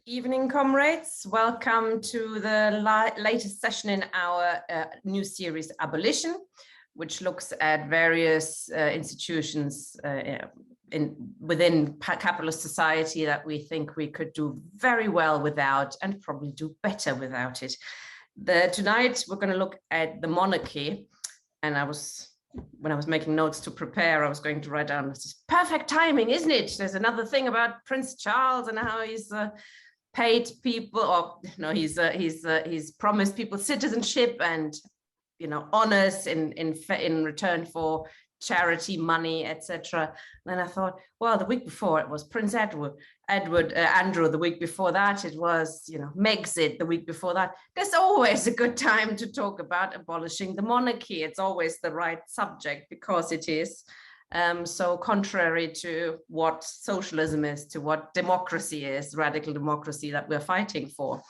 Evening, comrades. Welcome to the latest session in our new series, Abolition, which looks at various institutions within capitalist society that we think we could do very well without and probably do better without it. Tonight, we're going to look at the monarchy. And when I was making notes to prepare, I was going to write down, this is perfect timing, isn't it? There's another thing about Prince Charles and how he's paid people, or no, he's promised people citizenship and honors in return for charity money, etc. Then I thought, well, the week before it was Prince Andrew. The week before that it was Megxit. The week before that, there's always a good time to talk about abolishing the monarchy. It's always the right subject because it is. So contrary to what socialism is, to what democracy is, radical democracy that we're fighting for.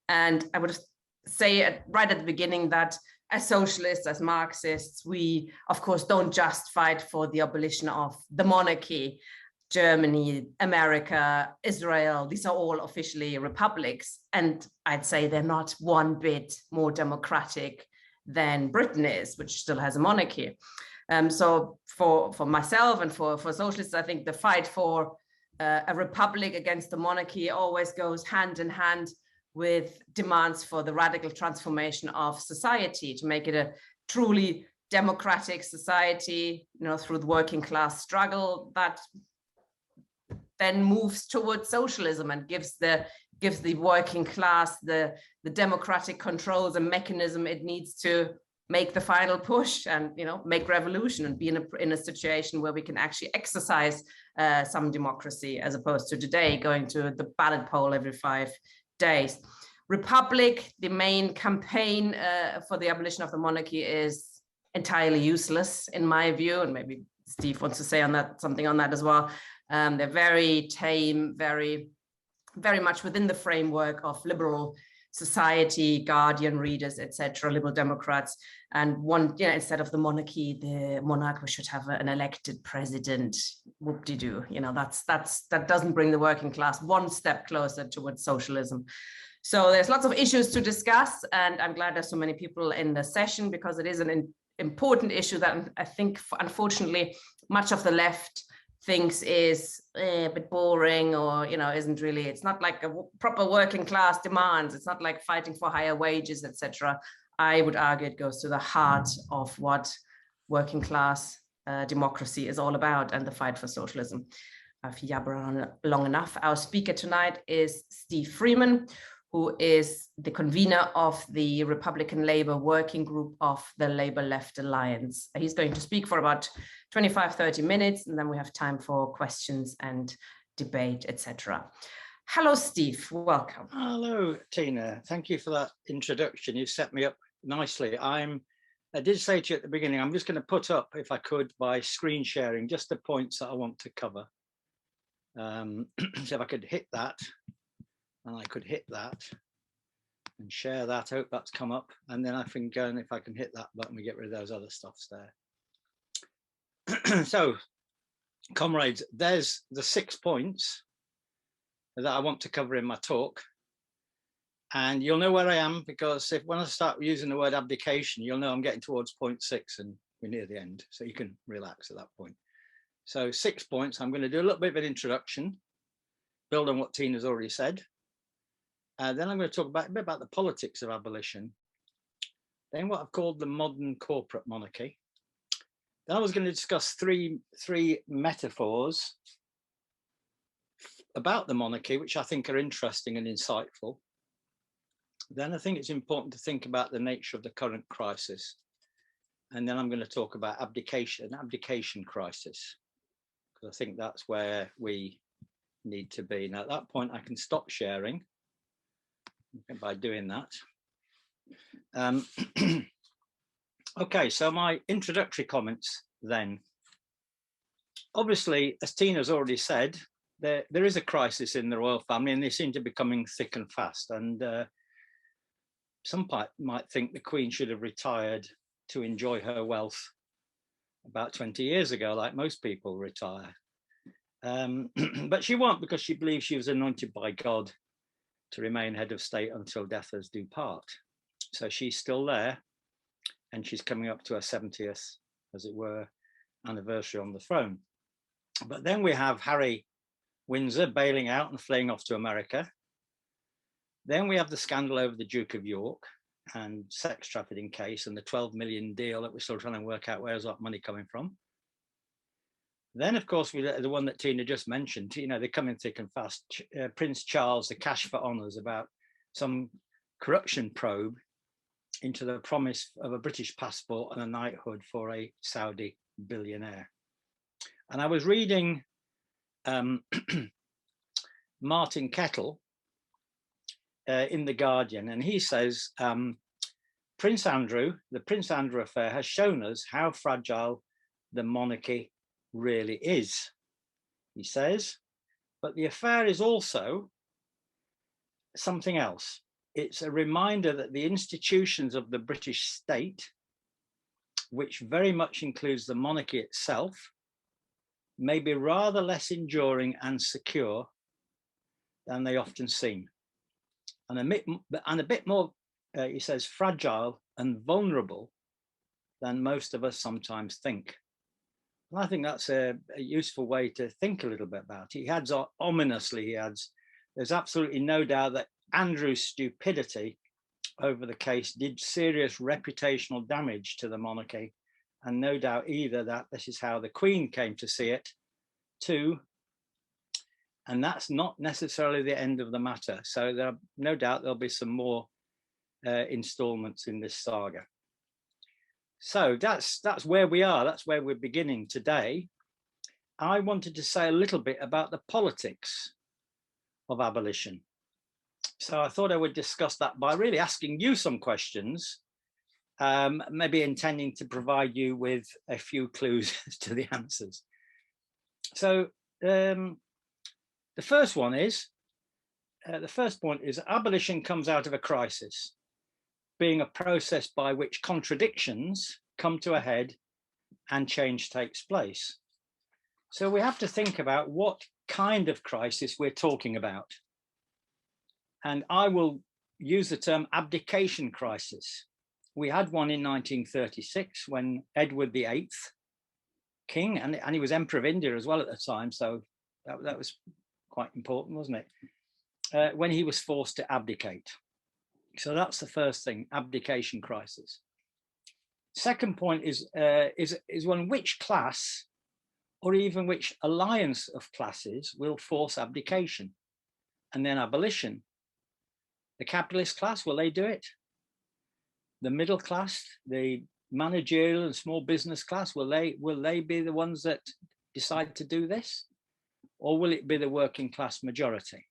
And I would say right at the beginning that as socialists, as Marxists, we, of course, don't just fight for the abolition of the monarchy. Germany, America, Israel, these are all officially republics. And I'd say they're not one bit more democratic than Britain is, which still has a monarchy. So for myself and for socialists, I think the fight for a republic against the monarchy always goes hand in hand with demands for the radical transformation of society to make it a truly democratic society, through the working class struggle that then moves towards socialism and gives the working class the democratic controls and mechanism it needs to make the final push and make revolution and be in a situation where we can actually exercise some democracy, as opposed to today going to the ballot poll every 5 days. Republic, the main campaign for the abolition of the monarchy, is entirely useless in my view, and maybe Steve wants to say something on that as well. They're very tame, very much within the framework of liberal society, Guardian readers, etc., liberal Democrats. And instead of the monarchy, the monarch should have an elected president. Whoop-de-doo. That doesn't bring the working class one step closer towards socialism. So there's lots of issues to discuss, and I'm glad there's so many people in the session because it is an important issue that I think, unfortunately, much of the left thinks is a bit boring, or isn't really. It's not like a proper working class demands. It's not like fighting for higher wages, etc. I would argue it goes to the heart of what working class democracy is all about, and the fight for socialism. I've yabbered on long enough. Our speaker tonight is Steve Freeman, who is the convener of the Republican Labour Working Group of the Labour Left Alliance. He's going to speak for about 25-30 minutes, and then we have time for questions and debate, etc. Hello, Steve. Welcome. Hello, Tina. Thank you for that introduction. You set me up nicely. I did say to you at the beginning, I'm just going to put up, if I could, by screen sharing, just the points that I want to cover. So if I could hit that. And I could hit that and share that. I hope that's come up. And then I can go, and if I can hit that button, we get rid of those other stuffs there. So, comrades, there's the 6 points that I want to cover in my talk. And you'll know where I am, because when I start using the word abdication, you'll know I'm getting towards point 6 and we're near the end. So you can relax at that point. So 6 points. I'm going to do a little bit of an introduction, build on what Tina's already said. Then I'm going to talk a bit about the politics of abolition, then what I've called the modern corporate monarchy. Then I was going to discuss three metaphors about the monarchy, which I think are interesting and insightful. Then I think it's important to think about the nature of the current crisis. And then I'm going to talk about abdication, an abdication crisis, because I think that's where we need to be. Now, at that point, I can stop sharing by doing that. Okay, so my introductory comments then. Obviously, as Tina's already said, there is a crisis in the royal family, and they seem to be coming thick and fast. And some might think the Queen should have retired to enjoy her wealth about 20 years ago, like most people retire. But she won't, because she believes she was anointed by God to remain head of state until death us do part. So she's still there, and she's coming up to her 70th, as it were, anniversary on the throne. But then we have Harry Windsor bailing out and fleeing off to America. Then we have the scandal over the Duke of York and sex trafficking case and the 12 million deal that we're still trying to work out where's that money coming from. Then, of course, the one that Tina just mentioned, they're coming thick and fast. Prince Charles, the cash for honours about some corruption probe into the promise of a British passport and a knighthood for a Saudi billionaire. And I was reading Martin Kettle in The Guardian, and he says, the Prince Andrew affair has shown us how fragile the monarchy really is, he says, but the affair is also something else. It's a reminder that the institutions of the British state, which very much includes the monarchy itself, may be rather less enduring and secure than they often seem. And a bit more, he says, fragile and vulnerable than most of us sometimes think. And I think that's a useful way to think a little bit about it. He adds ominously, there's absolutely no doubt that Andrew's stupidity over the case did serious reputational damage to the monarchy, and no doubt either that this is how the Queen came to see it too. And that's not necessarily the end of the matter. So there are no doubt there'll be some more installments in this saga. So that's where we are. That's where we're beginning today. I wanted to say a little bit about the politics of abolition. So I thought I would discuss that by really asking you some questions, maybe intending to provide you with a few clues as to the answers. So the first point is abolition comes out of a crisis, being a process by which contradictions come to a head and change takes place. So we have to think about what kind of crisis we're talking about. And I will use the term abdication crisis. We had one in 1936 when Edward VIII, king, and he was Emperor of India as well at the time, so that was quite important, wasn't it? When he was forced to abdicate. So that's the first thing, abdication crisis. Second point is when which class or even which alliance of classes will force abdication, and then abolition. The capitalist class, will they do it? The middle class, the managerial and small business class, will they be the ones that decide to do this? Or will it be the working class majority?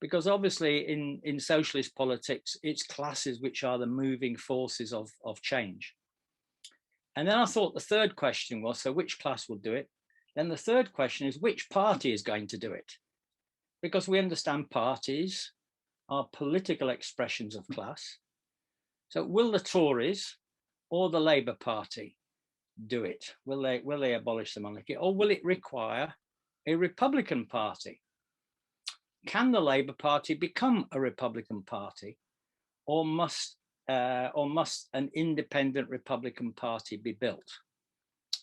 Because obviously in socialist politics, it's classes which are the moving forces of change. And then I thought the third question was, so which class will do it? Then the third question is, which party is going to do it? Because we understand parties are political expressions of class. So will the Tories or the Labour Party do it? Will they abolish the monarchy, or will it require a Republican Party? Can the Labour Party become a Republican Party, or must an independent Republican Party be built?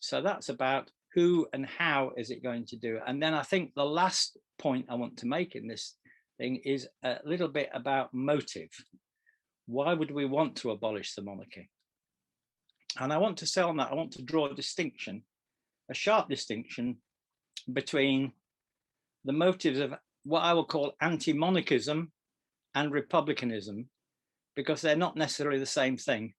So that's about who and how is it going to do it. And then I think the last point I want to make in this thing is a little bit about motive. Why would we want to abolish the monarchy? And I want to say on that, I want to draw a distinction, a sharp distinction between the motives of what I will call anti-monarchism and republicanism, because they're not necessarily the same thing.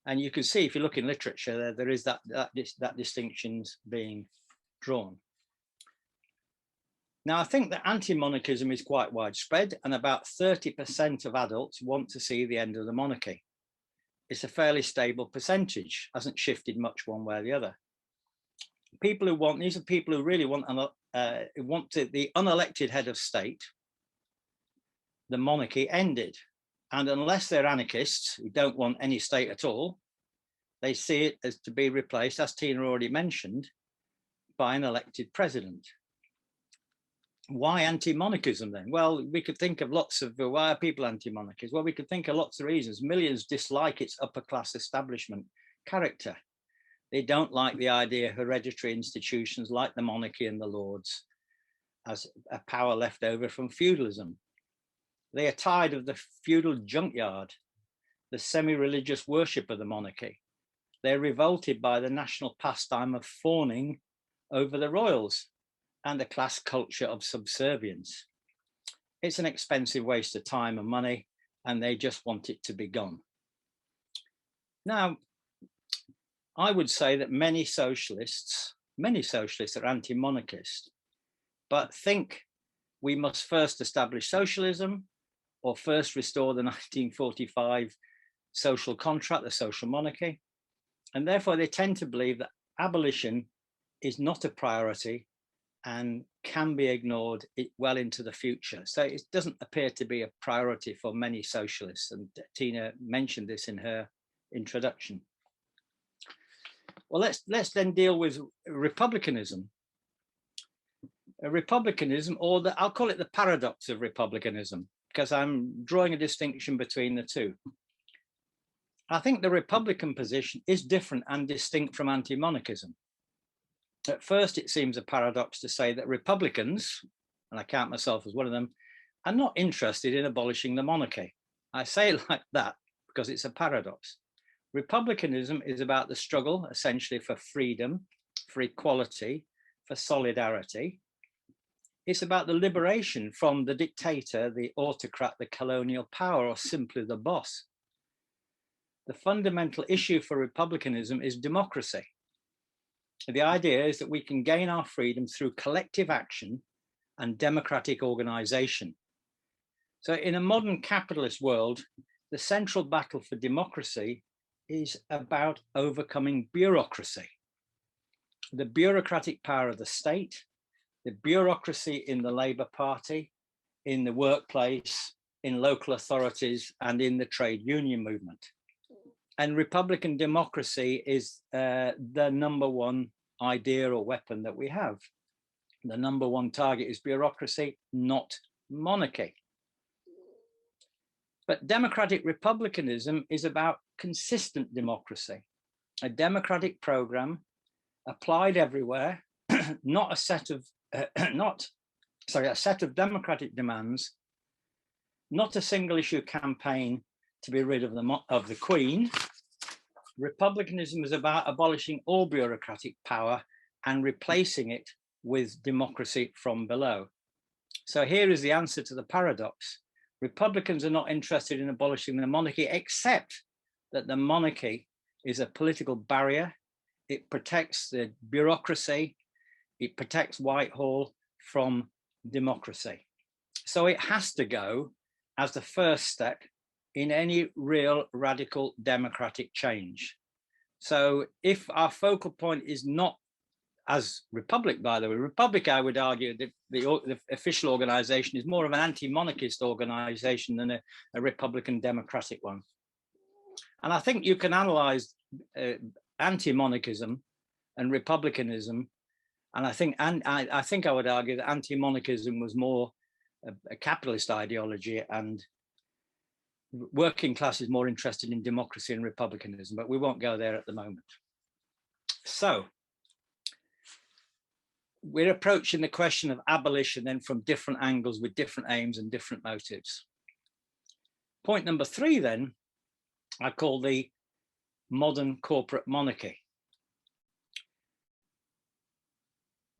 And you can see if you look in literature, there is that distinctions being drawn. Now, I think that anti-monarchism is quite widespread, and about 30% of adults want to see the end of the monarchy. It's a fairly stable percentage, hasn't shifted much one way or the other. People who want, these are people who really want the unelected head of state, the monarchy ended. And unless they're anarchists who don't want any state at all, they see it as to be replaced, as Tina already mentioned, by an elected president. why anti-monarchism then? Well, we could think of lots of, why are people anti-monarchies? Well, we could think of lots of reasons. Millions dislike its upper class establishment character. They don't like the idea of hereditary institutions like the monarchy and the lords as a power left over from feudalism. They are tired of the feudal junkyard, the semi-religious worship of the monarchy. They're revolted by the national pastime of fawning over the royals and the class culture of subservience. It's an expensive waste of time and money, and they just want it to be gone. Now, I would say that many socialists are anti-monarchist, but think we must first establish socialism or first restore the 1945 social contract, the social monarchy. And therefore they tend to believe that abolition is not a priority and can be ignored well into the future. So it doesn't appear to be a priority for many socialists. And Tina mentioned this in her introduction. Well, let's then deal with republicanism. Republicanism, or I'll call it the paradox of republicanism, because I'm drawing a distinction between the two. I think the Republican position is different and distinct from anti-monarchism. At first, it seems a paradox to say that Republicans, and I count myself as one of them, are not interested in abolishing the monarchy. I say it like that because it's a paradox. Republicanism is about the struggle, essentially, for freedom, for equality, for solidarity. It's about the liberation from the dictator, the autocrat, the colonial power, or simply the boss. The fundamental issue for republicanism is democracy. The idea is that we can gain our freedom through collective action and democratic organization. So in a modern capitalist world, the central battle for democracy is about overcoming bureaucracy. The bureaucratic power of the state, the bureaucracy in the Labour Party, in the workplace, in local authorities, and in the trade union movement. And Republican democracy is the number one idea or weapon that we have. The number one target is bureaucracy, not monarchy. But democratic republicanism is about consistent democracy, a democratic program applied everywhere, not a set of a set of democratic demands, not a single issue campaign to be rid of the Queen. Republicanism is about abolishing all bureaucratic power and replacing it with democracy from below. So here is the answer to the paradox. Republicans are not interested in abolishing the monarchy, except that the monarchy is a political barrier. It protects the bureaucracy. It protects Whitehall from democracy. So it has to go as the first step in any real radical democratic change. So if our focal point is not, as Republic, by the way, Republic, I would argue that the official organization is more of an anti-monarchist organization than a Republican democratic one. And I think you can analyze anti-monarchism and republicanism. And I think I would argue that anti-monarchism was more a capitalist ideology, and working class is more interested in democracy and republicanism, but we won't go there at the moment. So we're approaching the question of abolition then from different angles with different aims and different motives. Point number 3 then, I call the modern corporate monarchy.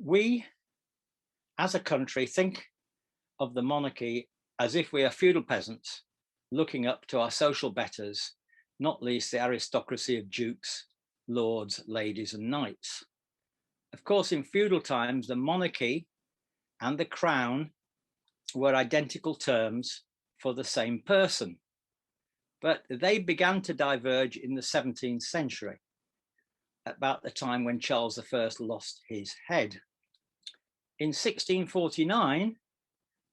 We, as a country, think of the monarchy as if we are feudal peasants looking up to our social betters, not least the aristocracy of dukes, lords, ladies, and knights. Of course, in feudal times, the monarchy and the crown were identical terms for the same person, but they began to diverge in the 17th century, about the time when Charles I lost his head. In 1649,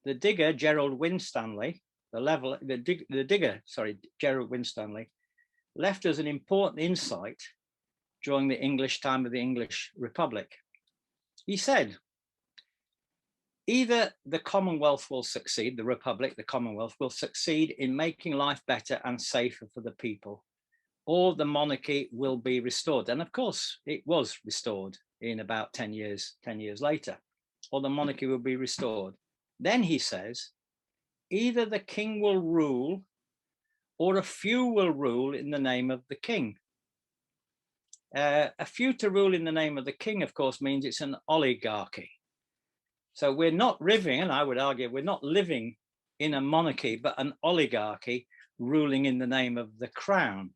the digger Gerald Winstanley, Gerald Winstanley, left us an important insight during the English time of the English Republic. He said, either the Commonwealth will succeed, the Republic, the Commonwealth will succeed in making life better and safer for the people, or the monarchy will be restored. And of course, it was restored in about 10 years later, or the monarchy will be restored. Then he says, either the king will rule or a few will rule in the name of the king. A few to rule in the name of the king, of course, means it's an oligarchy. So we're not living, and I would argue, we're not living in a monarchy, but an oligarchy ruling in the name of the crown.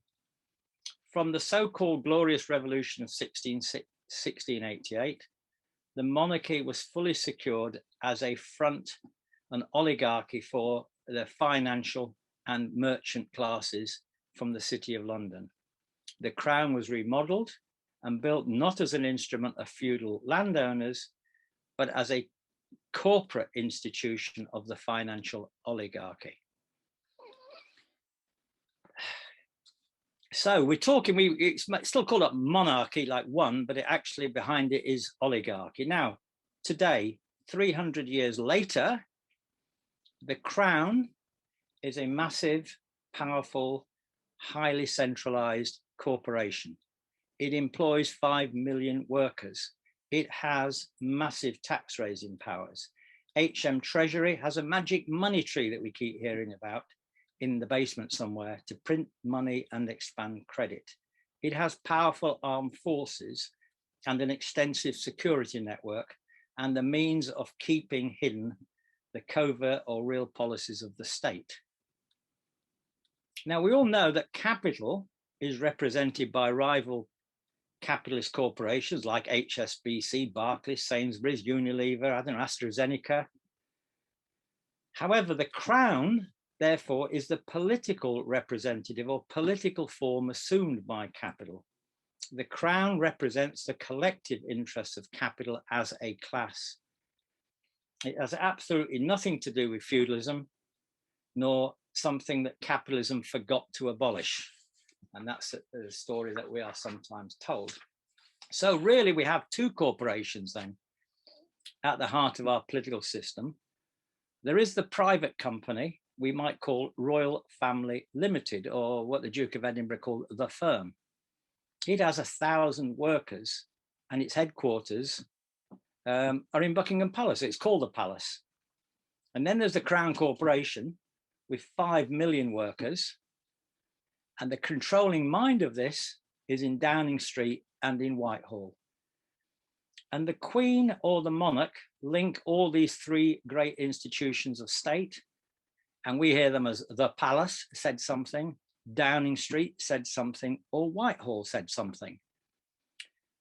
From the so-called Glorious Revolution of 1688, the monarchy was fully secured as a front, an oligarchy for the financial and merchant classes from the City of London. The crown was remodeled and built not as an instrument of feudal landowners, but as a corporate institution of the financial oligarchy. So we're talking, it's still called a monarchy like one, but it actually behind it is oligarchy. Now, today, 300 years later, the crown is a massive, powerful, highly centralized corporation. It employs 5 million workers. It has massive tax raising powers. HM Treasury has a magic money tree that we keep hearing about in the basement somewhere to print money and expand credit. It has powerful armed forces and an extensive security network and the means of keeping hidden the covert or real policies of the state. Now, we all know that capital is represented by rival capitalist corporations like HSBC, Barclays, Sainsbury's, Unilever, I don't know, AstraZeneca. However, the crown, therefore, is the political representative or political form assumed by capital. The crown represents the collective interests of capital as a class. It has absolutely nothing to do with feudalism, nor something that capitalism forgot to abolish. And that's the story that we are sometimes told. So really, we have two corporations then at the heart of our political system. There is the private company we might call Royal Family Limited, or what the Duke of Edinburgh called the firm. It has 1,000 workers and its headquarters are in Buckingham Palace. It's called the Palace. And then there's the Crown Corporation with 5 million workers. And the controlling mind of this is in Downing Street and in Whitehall. And the Queen or the monarch link all these three great institutions of state. And we hear them as the Palace said something, Downing Street said something, or Whitehall said something.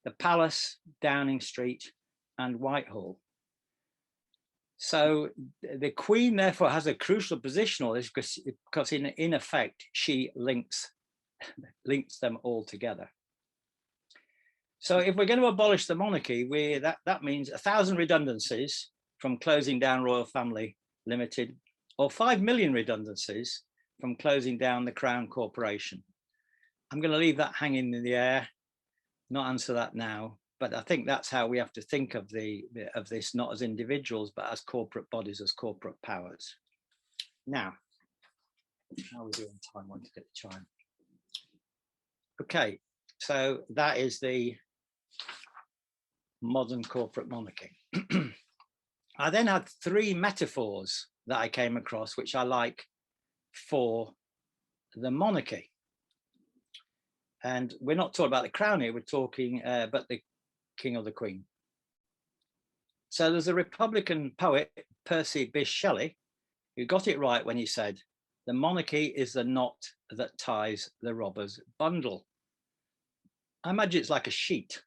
The Palace, Downing Street, and Whitehall. So the Queen therefore has a crucial position on this because in effect, she links them all together. So if we're going to abolish the monarchy, that means 1,000 redundancies from closing down Royal Family Limited, or 5 million redundancies from closing down the Crown Corporation. I'm going to leave that hanging in the air, not answer that now, but I think that's how we have to think of this, not as individuals, but as corporate bodies, as corporate powers. Now, how are we doing time? I want to get the chime. Okay, so that is the modern corporate monarchy. I then had 3 metaphors that I came across, which I like for the monarchy. And we're not talking about the crown here, we're talking about the king or the queen. So there's a Republican poet, Percy Bysshe Shelley, who got it right when he said, the monarchy is the knot that ties the robber's bundle. I imagine it's like a sheet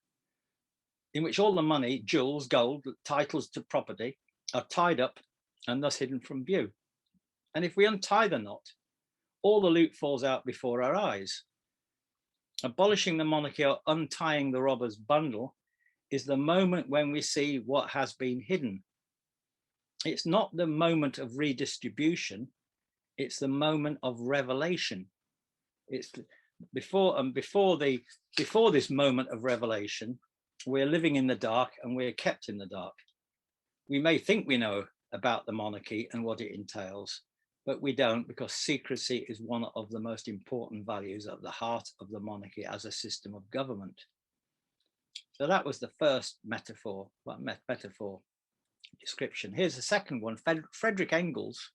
in which all the money, jewels, gold, titles to property are tied up and thus hidden from view. And if we untie the knot, all the loot falls out before our eyes. Abolishing the monarchy or untying the robber's bundle is the moment when we see what has been hidden. It's not the moment of redistribution, it's the moment of revelation. It's before this moment of revelation, we're living in the dark and we're kept in the dark. We may think we know about the monarchy and what it entails, but we don't, because secrecy is one of the most important values at the heart of the monarchy as a system of government. So that was the first metaphor description. Here's the second one. Frederick Engels,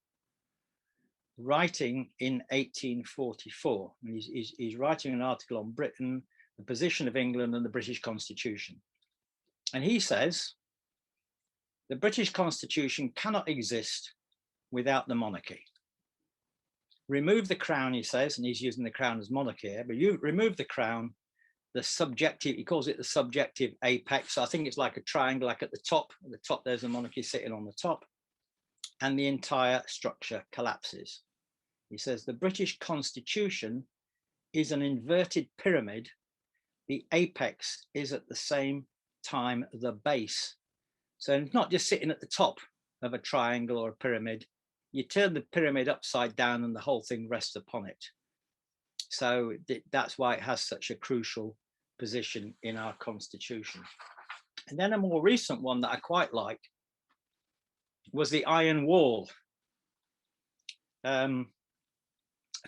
writing in 1844, and he's writing an article on Britain, the position of England and the British Constitution. And he says, the British Constitution cannot exist without the monarchy. Remove the crown, he says, and he's using the crown as monarchy here, but you remove the crown, the subjective, he calls it the subjective apex. So I think it's like a triangle, like at the top there's a monarchy sitting on the top, and the entire structure collapses. He says the British Constitution is an inverted pyramid. The apex is at the same time the base. So it's not just sitting at the top of a triangle or a pyramid. You turn the pyramid upside down and the whole thing rests upon it. So that's why it has such a crucial position in our Constitution. And then a more recent one that I quite like was the Iron Wall. So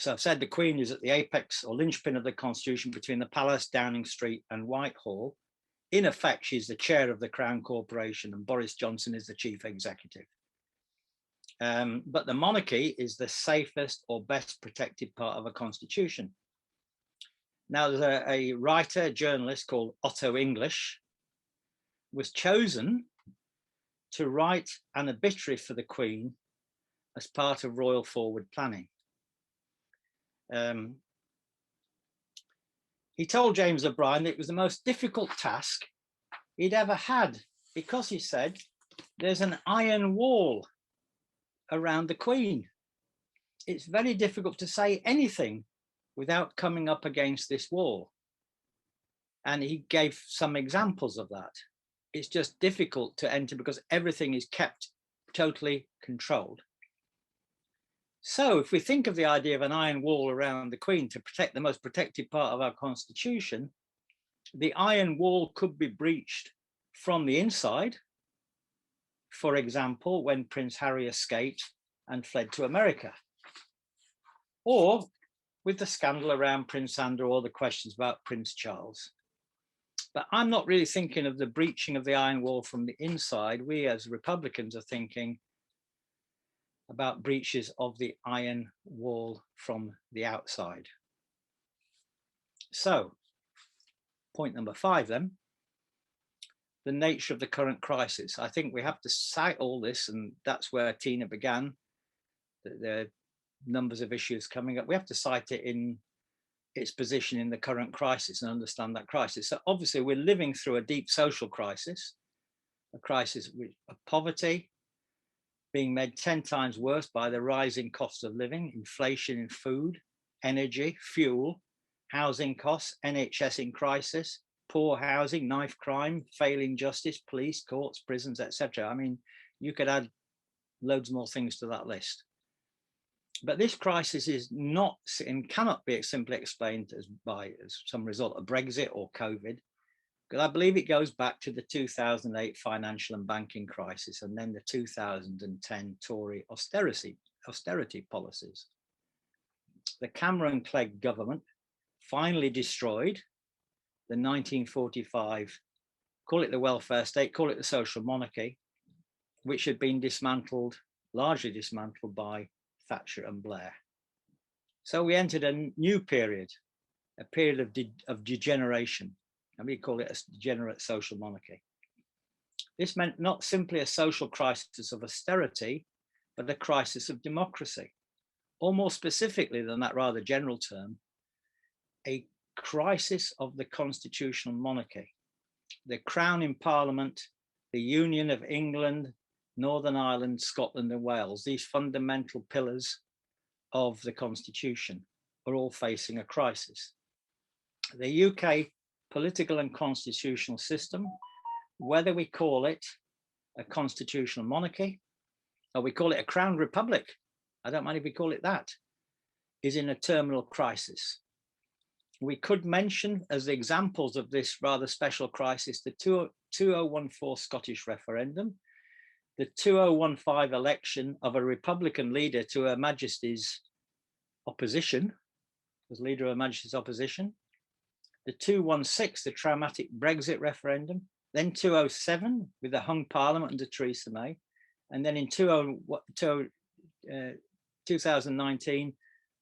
I've said the Queen is at the apex or linchpin of the Constitution between the Palace, Downing Street and Whitehall. In effect, she's the chair of the Crown Corporation and Boris Johnson is the chief executive. But the monarchy is the safest or best protected part of a constitution. Now, there's a writer, a journalist called Otto English, was chosen to write an obituary for the Queen as part of royal forward planning. He told James O'Brien that it was the most difficult task he'd ever had, because he said, there's an iron wall around the Queen. It's very difficult to say anything without coming up against this wall. And he gave some examples of that. It's just difficult to enter because everything is kept totally controlled. So if we think of the idea of an iron wall around the Queen to protect the most protected part of our Constitution, the iron wall could be breached from the inside. For example, when Prince Harry escaped and fled to America, or with the scandal around Prince Andrew or the questions about Prince Charles. But I'm not really thinking of the breaching of the iron wall from the inside. We as Republicans are thinking about breaches of the iron wall from the outside. So, point number 5 then, the nature of the current crisis. I think we have to cite all this, and that's where Tina began, the numbers of issues coming up. We have to cite it in its position in the current crisis and understand that crisis. So obviously we're living through a deep social crisis, a crisis of poverty, being made 10 times worse by the rising cost of living, inflation in food, energy, fuel, housing costs, NHS in crisis, poor housing, knife crime, failing justice, police, courts, prisons, etc. I mean, you could add loads more things to that list. But this crisis is not and cannot be simply explained as some result of Brexit or COVID, because I believe it goes back to the 2008 financial and banking crisis and then the 2010 Tory austerity policies. The Cameron-Clegg government finally destroyed the 1945, call it the welfare state, call it the social monarchy, which had been dismantled, largely dismantled by Thatcher and Blair. So we entered a new period, a period of degeneration, and we call it a degenerate social monarchy. This meant not simply a social crisis of austerity, but a crisis of democracy, or more specifically than that rather general term, a crisis of the constitutional monarchy. The Crown in Parliament, the Union of England, Northern Ireland, Scotland and Wales, these fundamental pillars of the Constitution are all facing a crisis. The UK political and constitutional system, whether we call it a constitutional monarchy or we call it a crown republic, I don't mind if we call it that, is in a terminal crisis. We could mention as examples of this rather special crisis the 2014 Scottish referendum, the 2015 election of a Republican leader to Her Majesty's opposition, as leader of Her Majesty's opposition, the 2016, the traumatic Brexit referendum, then 2007 with the hung parliament under Theresa May, and then in 2019,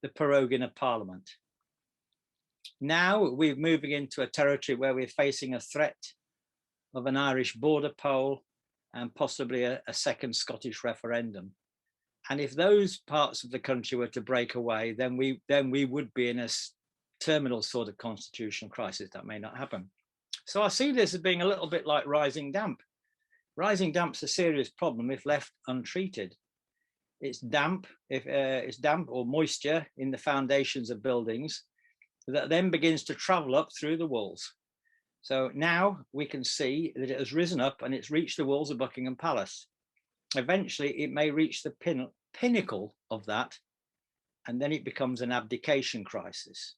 the proroguing of parliament. Now we're moving into a territory where we're facing a threat of an Irish border poll and possibly a second Scottish referendum. And if those parts of the country were to break away, then we would be in a terminal sort of constitutional crisis. That may not happen. So I see this as being a little bit like rising damp. Rising damp's a serious problem if left untreated. It's damp, it's damp or moisture in the foundations of buildings that then begins to travel up through the walls. So now we can see that it has risen up and it's reached the walls of Buckingham Palace. Eventually it may reach the pinnacle of that, and then it becomes an abdication crisis.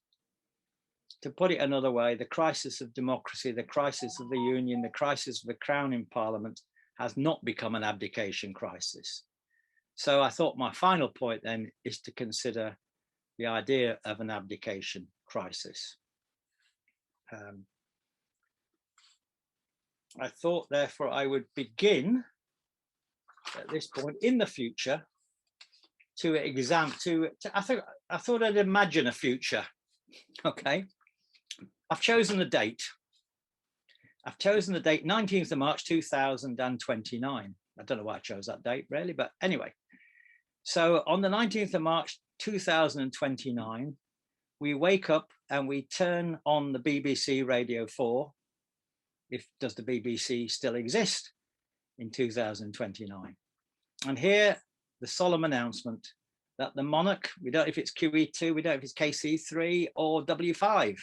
To put it another way, the crisis of democracy, the crisis of the union, the crisis of the crown in parliament has not become an abdication crisis. So I thought my final point then is to consider the idea of an abdication crisis. I thought therefore I would begin at this point in the future to I thought I'd imagine a future. Okay, I've chosen the date. I've chosen the date 19th of March 2029. I don't know why I chose that date really, but anyway. So on the 19th of March 2029, we wake up and we turn on the BBC Radio 4. Does the BBC still exist in 2029? And here, the solemn announcement that the monarch, we don't know if it's QE2, we don't know if it's KC3 or W5,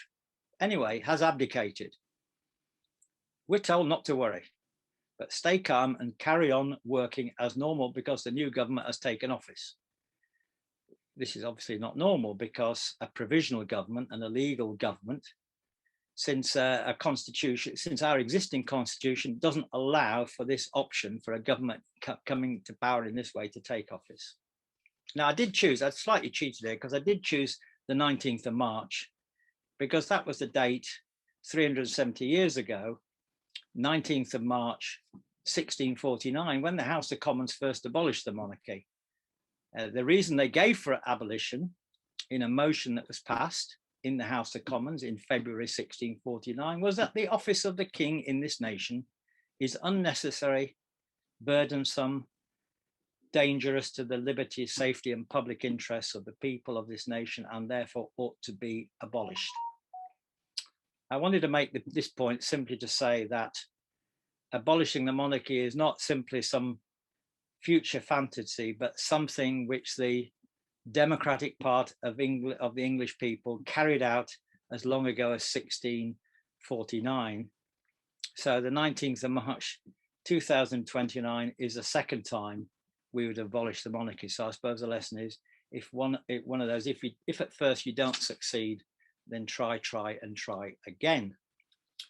anyway, has abdicated. We're told not to worry, but stay calm and carry on working as normal because the new government has taken office. This is obviously not normal because a provisional government and a legal government, since our existing constitution doesn't allow for this option for a government coming to power in this way to take office. Now I slightly cheated here because I did choose the 19th of March because that was the date 370 years ago, 19th of March, 1649, when the House of Commons first abolished the monarchy. The reason they gave for abolition in a motion that was passed in the House of Commons in February 1649 was that the office of the king in this nation is unnecessary, burdensome, dangerous to the liberty, safety and public interests of the people of this nation and therefore ought to be abolished. I wanted to make this point simply to say that abolishing the monarchy is not simply some future fantasy, but something which the democratic part of the English people carried out as long ago as 1649. So the 19th of March 2029 is the second time we would abolish the monarchy. So I suppose the lesson is if at first you don't succeed, then try again.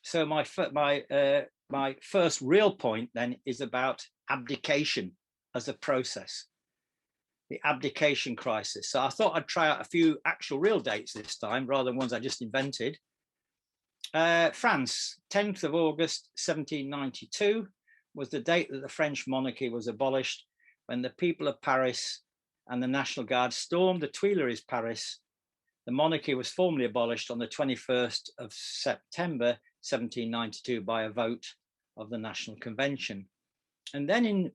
So my first real point then is about abdication as a process, the abdication crisis. So I thought I'd try out a few actual real dates this time rather than ones I just invented. France, 10th of August 1792 was the date that the French monarchy was abolished, when the people of Paris and the National Guard stormed the Tuileries Paris. The monarchy was formally abolished on the 21st of September 1792 by a vote of the National Convention. And then in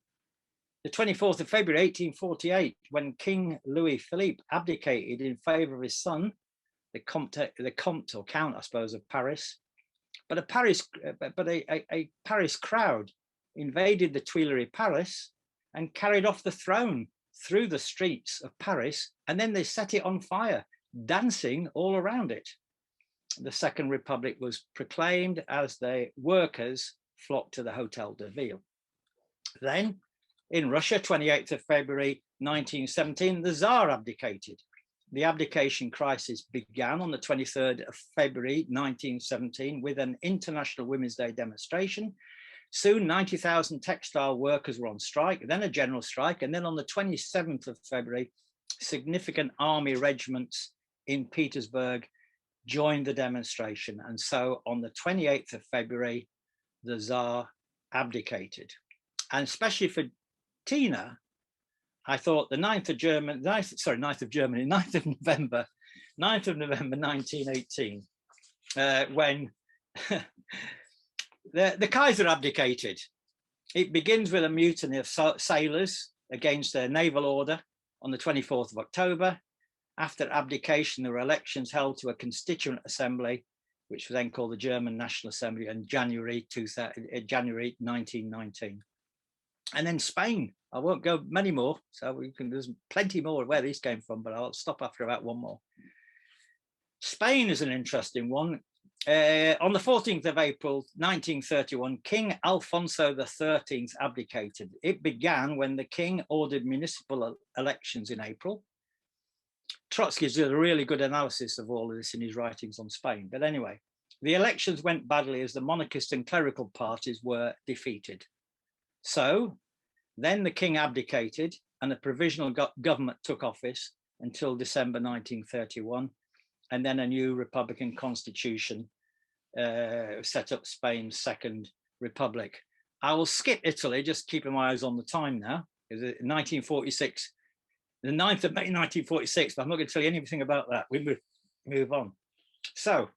the 24th of February 1848, when King Louis Philippe abdicated in favor of his son, the Comte or Count, I suppose, of Paris, but a Paris crowd invaded the Tuileries Palace and carried off the throne through the streets of Paris, and then they set it on fire, dancing all around it. The Second Republic was proclaimed as the workers flocked to the Hotel de Ville. Then in Russia, 28th of February 1917, the Tsar abdicated. The abdication crisis began on the 23rd of February 1917 with an International Women's Day demonstration Soon 90,000 textile workers were on strike, then a general strike, and then on the 27th of February, significant army regiments in Petersburg joined the demonstration. And so on the 28th of February, the Tsar abdicated. And especially for Tina, I thought the 9th of November 1918, when the Kaiser abdicated. It begins with a mutiny of sailors against their naval order on the 24th of October. After abdication, there were elections held to a constituent assembly, which was then called the German National Assembly, in January 1919. And then Spain. I won't go many more, so there's plenty more where these came from, but I'll stop after about one more. Spain is an interesting one. On the 14th of April 1931, King Alfonso XIII abdicated. It began when the king ordered municipal elections in April. Trotsky did a really good analysis of all of this in his writings on Spain. But anyway, the elections went badly as the monarchist and clerical parties were defeated. So then the king abdicated and a provisional government took office until December 1931. And then a new republican constitution set up Spain's second republic. I will skip Italy, just keeping my eyes on the time now. Is it 1946, the 9th of May 1946, but I'm not going to tell you anything about that. We move on. So,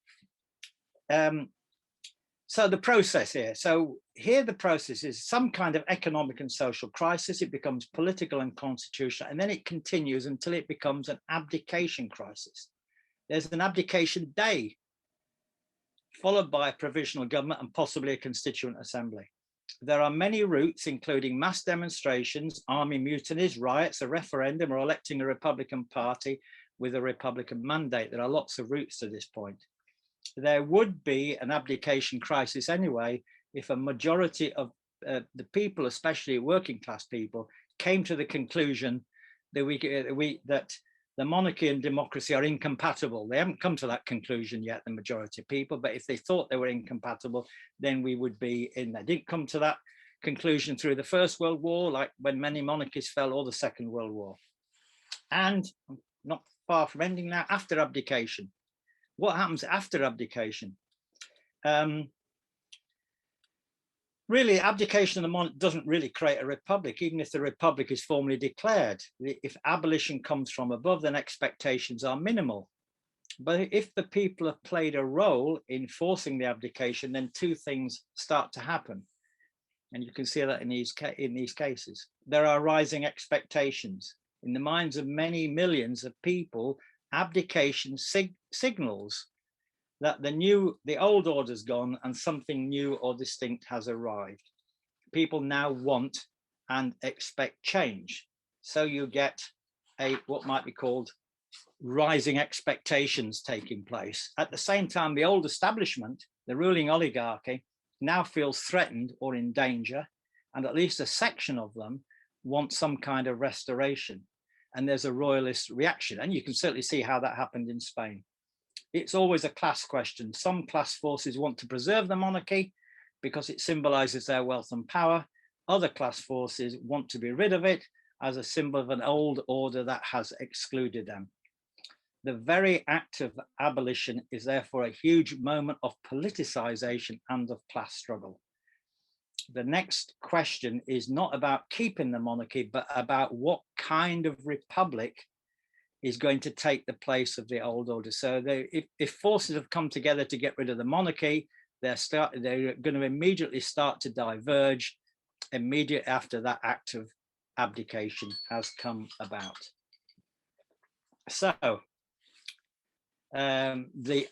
so the process here. So here the process is some kind of economic and social crisis. It becomes political and constitutional, and then it continues until it becomes an abdication crisis. There's an abdication day, followed by a provisional government and possibly a constituent assembly. There are many routes, including mass demonstrations, army mutinies, riots, a referendum, or electing a Republican Party with a Republican mandate. There are lots of routes to this point. There would be an abdication crisis anyway if a majority of the people, especially working class people, came to the conclusion that that the monarchy and democracy are incompatible. They haven't come to that conclusion yet, the majority of people, but if they thought they were incompatible, then we would be in there. Didn't come to that conclusion through the First World War, like when many monarchies fell, or the Second World War. And not far from ending now, after abdication. What happens after abdication? Really, abdication of the monarch doesn't really create a republic, even if the republic is formally declared. If abolition comes from above, then expectations are minimal. But if the people have played a role in forcing the abdication, then two things start to happen. And you can see that in these cases. There are rising expectations. In the minds of many millions of people, abdication signals that the old order's gone and something new or distinct has arrived. People now want and expect change. So you get what might be called rising expectations taking place. At the same time, the old establishment, the ruling oligarchy, now feels threatened or in danger, and at least a section of them want some kind of restoration. And there's a royalist reaction. And you can certainly see how that happened in Spain. It's always a class question. Some class forces want to preserve the monarchy because it symbolizes their wealth and power. Other class forces want to be rid of it as a symbol of an old order that has excluded them. The very act of abolition is therefore a huge moment of politicization and of class struggle. The next question is not about keeping the monarchy, but about what kind of republic is going to take the place of the old order. So if forces have come together to get rid of the monarchy, they're going to immediately start to diverge immediately after that act of abdication has come about. So the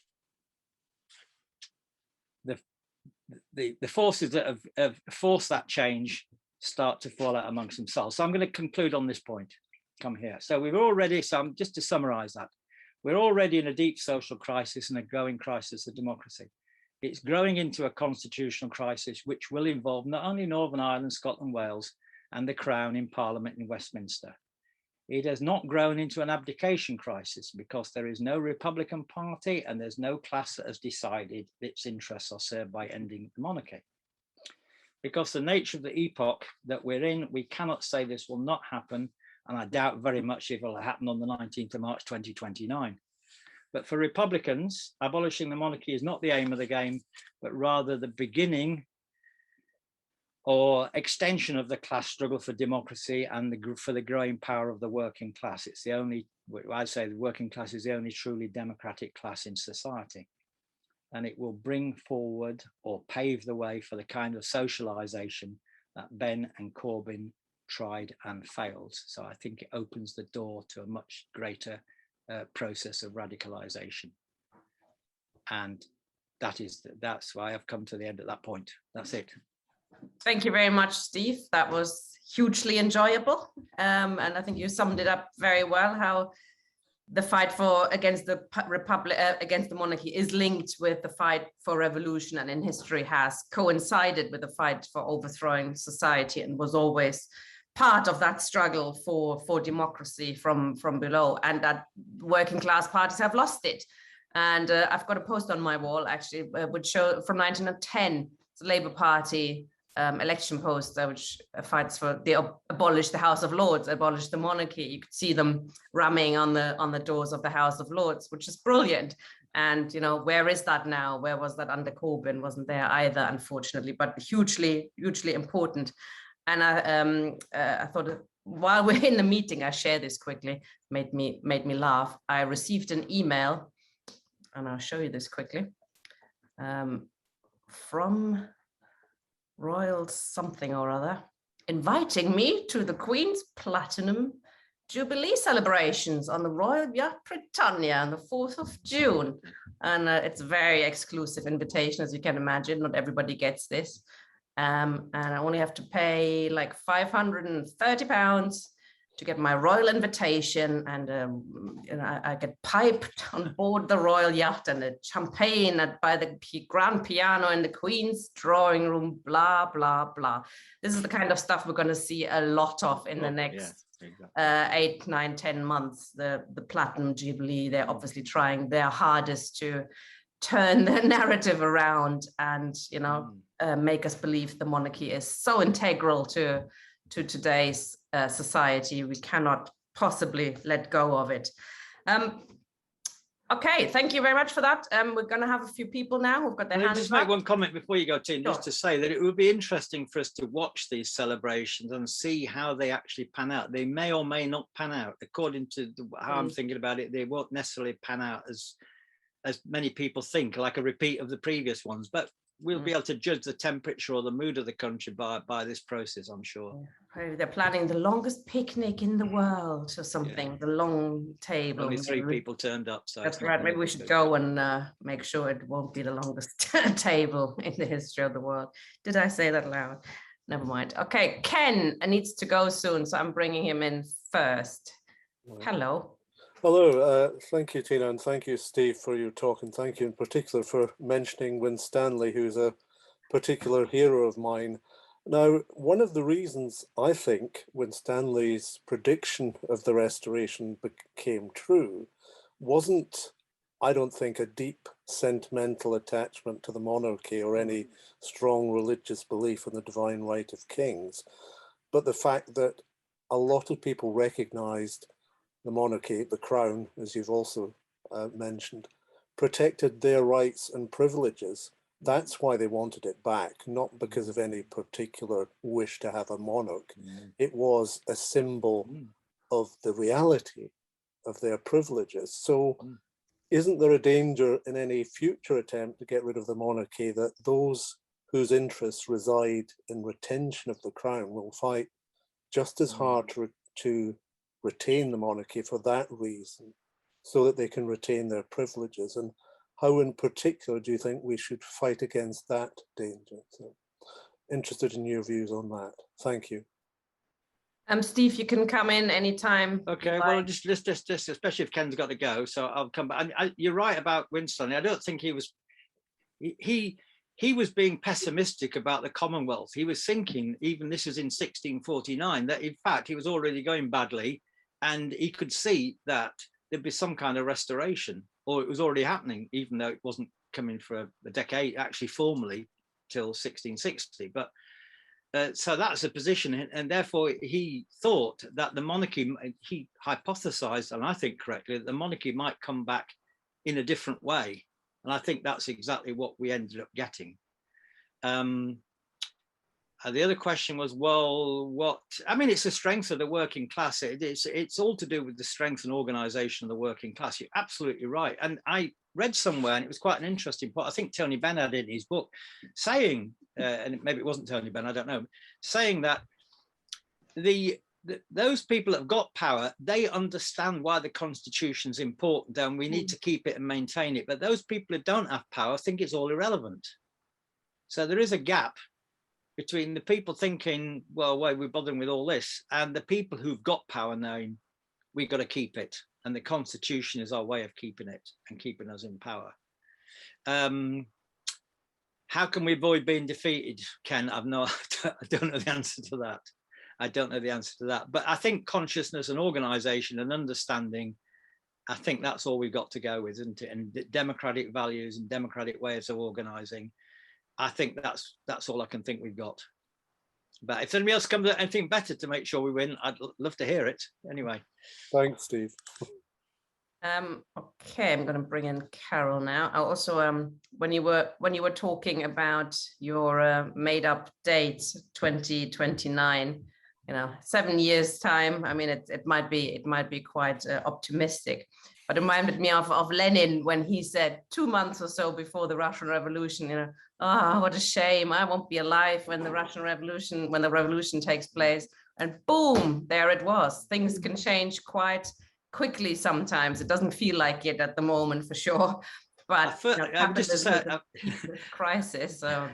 forces that have forced that change start to fall out amongst themselves. So I'm going to conclude on this point. Come here. So we've already, just to summarize that, we're already in a deep social crisis and a growing crisis of democracy. It's growing into a constitutional crisis, which will involve not only Northern Ireland, Scotland, Wales, and the Crown in Parliament in Westminster. It has not grown into an abdication crisis because there is no Republican Party and there's no class that has decided its interests are served by ending the monarchy. because the nature of the epoch that we're in, we cannot say this will not happen. And I doubt very much if it will happen on the 19th of March, 2029. But for Republicans, abolishing the monarchy is not the aim of the game, but rather the beginning or extension of the class struggle for democracy and for the growing power of the working class. It's the only, I'd say the working class is the only truly democratic class in society. And it will bring forward or pave the way for the kind of socialization that Ben and Corbyn tried and failed. So I think it opens the door to a much greater process of radicalization. And that's why I've come to the end at that point. That's it. Thank you very much, Steve. That was hugely enjoyable. And I think you summed it up very well, how the fight against the republic, against the monarchy is linked with the fight for revolution, and in history has coincided with the fight for overthrowing society and was always part of that struggle for democracy from below, and that working class parties have lost it. And I've got a post on my wall, actually, which show from 1910, it's a Labour Party election poster, which fights for abolish the House of Lords, abolish the monarchy. You could see them ramming on the doors of the House of Lords, which is brilliant. And, you know, where is that now? Where was that under Corbyn? Wasn't there either, unfortunately, but hugely, hugely important. And I thought, while we're in the meeting, I share this quickly, made me laugh. I received an email, and I'll show you this quickly, from Royal something or other, inviting me to the Queen's Platinum Jubilee celebrations on the Royal Yacht Britannia on the 4th of June. And it's a very exclusive invitation, as you can imagine. Not everybody gets this. And I only have to pay like £530 to get my royal invitation, and you know, I get piped on board the royal yacht, and a champagne by the grand piano in the Queen's drawing room, blah, blah, blah. This is the kind of stuff we're going to see a lot of in the next 8, 9, 10 months. The Platinum Jubilee, they're obviously trying their hardest to turn the narrative around and, you know, make us believe the monarchy is so integral to today's society. We cannot possibly let go of it. Okay, thank you very much for that. We're going to have a few people now who've got their hands up. Just make one comment before you go, Tim, sure. Just to say that it would be interesting for us to watch these celebrations and see how they actually pan out. They may or may not pan out. According to how I'm thinking about it, they won't necessarily pan out as many people think, like a repeat of the previous ones, but we'll be able to judge the temperature or the mood of the country by this process, I'm sure. Yeah. They're planning the longest picnic in the world or something, yeah. The long table. Only 3 people turned up. So that's right. Maybe we should go and make sure it won't be the longest table in the history of the world. Did I say that loud? Never mind. Okay, Ken needs to go soon, so I'm bringing him in first. Hello. Hello, thank you, Tina, and thank you, Steve, for your talk, and thank you in particular for mentioning Winstanley, who's a particular hero of mine. Now, one of the reasons I think Winstanley's prediction of the Restoration became true wasn't, I don't think, a deep sentimental attachment to the monarchy or any strong religious belief in the divine right of kings, but the fact that a lot of people recognised the monarchy, the crown, as you've also mentioned, protected their rights and privileges. That's why they wanted it back, not because of any particular wish to have a monarch. It was a symbol of the reality of their privileges. So isn't there a danger in any future attempt to get rid of the monarchy that those whose interests reside in retention of the crown will fight just as hard to retain the monarchy for that reason, so that they can retain their privileges? And how in particular do you think we should fight against that danger? So interested in your views on that. Thank you. Steve, you can come in anytime. Okay, well, just especially if Ken's got to go, so I'll come back. You're right about Winstanley. I don't think he was being pessimistic about the Commonwealth. He was thinking, even this was in 1649, that in fact he was already going badly, and he could see that there'd be some kind of restoration, or it was already happening, even though it wasn't coming for a decade, actually formally, till 1660. But so that's a position, and therefore he thought that the monarchy, he hypothesized, and I think correctly, that the monarchy might come back in a different way. And I think that's exactly what we ended up getting. The other question was, well, what, I mean, it's the strength of the working class. It's all to do with the strength and organization of the working class. You're absolutely right. And I read somewhere, and it was quite an interesting point, I think Tony Benn had it in his book, saying, and maybe it wasn't Tony Benn, I don't know, saying that those people that have got power, they understand why the constitution's important and we need to keep it and maintain it. But those people who don't have power think it's all irrelevant. So there is a gap between the people thinking, well, why are we bothering with all this, and the people who've got power knowing we've got to keep it. And the constitution is our way of keeping it and keeping us in power. How can we avoid being defeated, Ken? I don't know the answer to that. I don't know the answer to that. But I think consciousness and organization and understanding, I think that's all we've got to go with, isn't it? And democratic values and democratic ways of organizing. I think that's all I can think we've got. But if anybody else comes with anything better to make sure we win, I'd love to hear it. Anyway. Thanks, Steve. Okay, I'm going to bring in Carol now. I also, when you were talking about your made-up date, 2029, 7 years time. I mean, it might be quite optimistic. But it reminded me of Lenin when he said 2 months or so before the Russian Revolution, oh, what a shame, I won't be alive when the revolution takes place. And boom, there it was. Things can change quite quickly sometimes. It doesn't feel like it at the moment for sure. But just to say, crisis. So.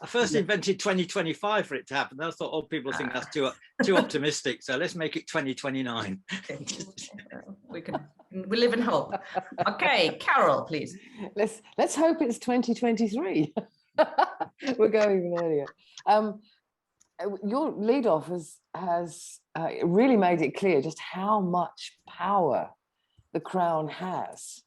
I first invented 2025 for it to happen. I thought, people think that's too optimistic. So let's make it 2029. We live in hope. Okay, Carol, please. Let's hope it's 2023. We're going even earlier. Your lead off has really made it clear just how much power the Crown has.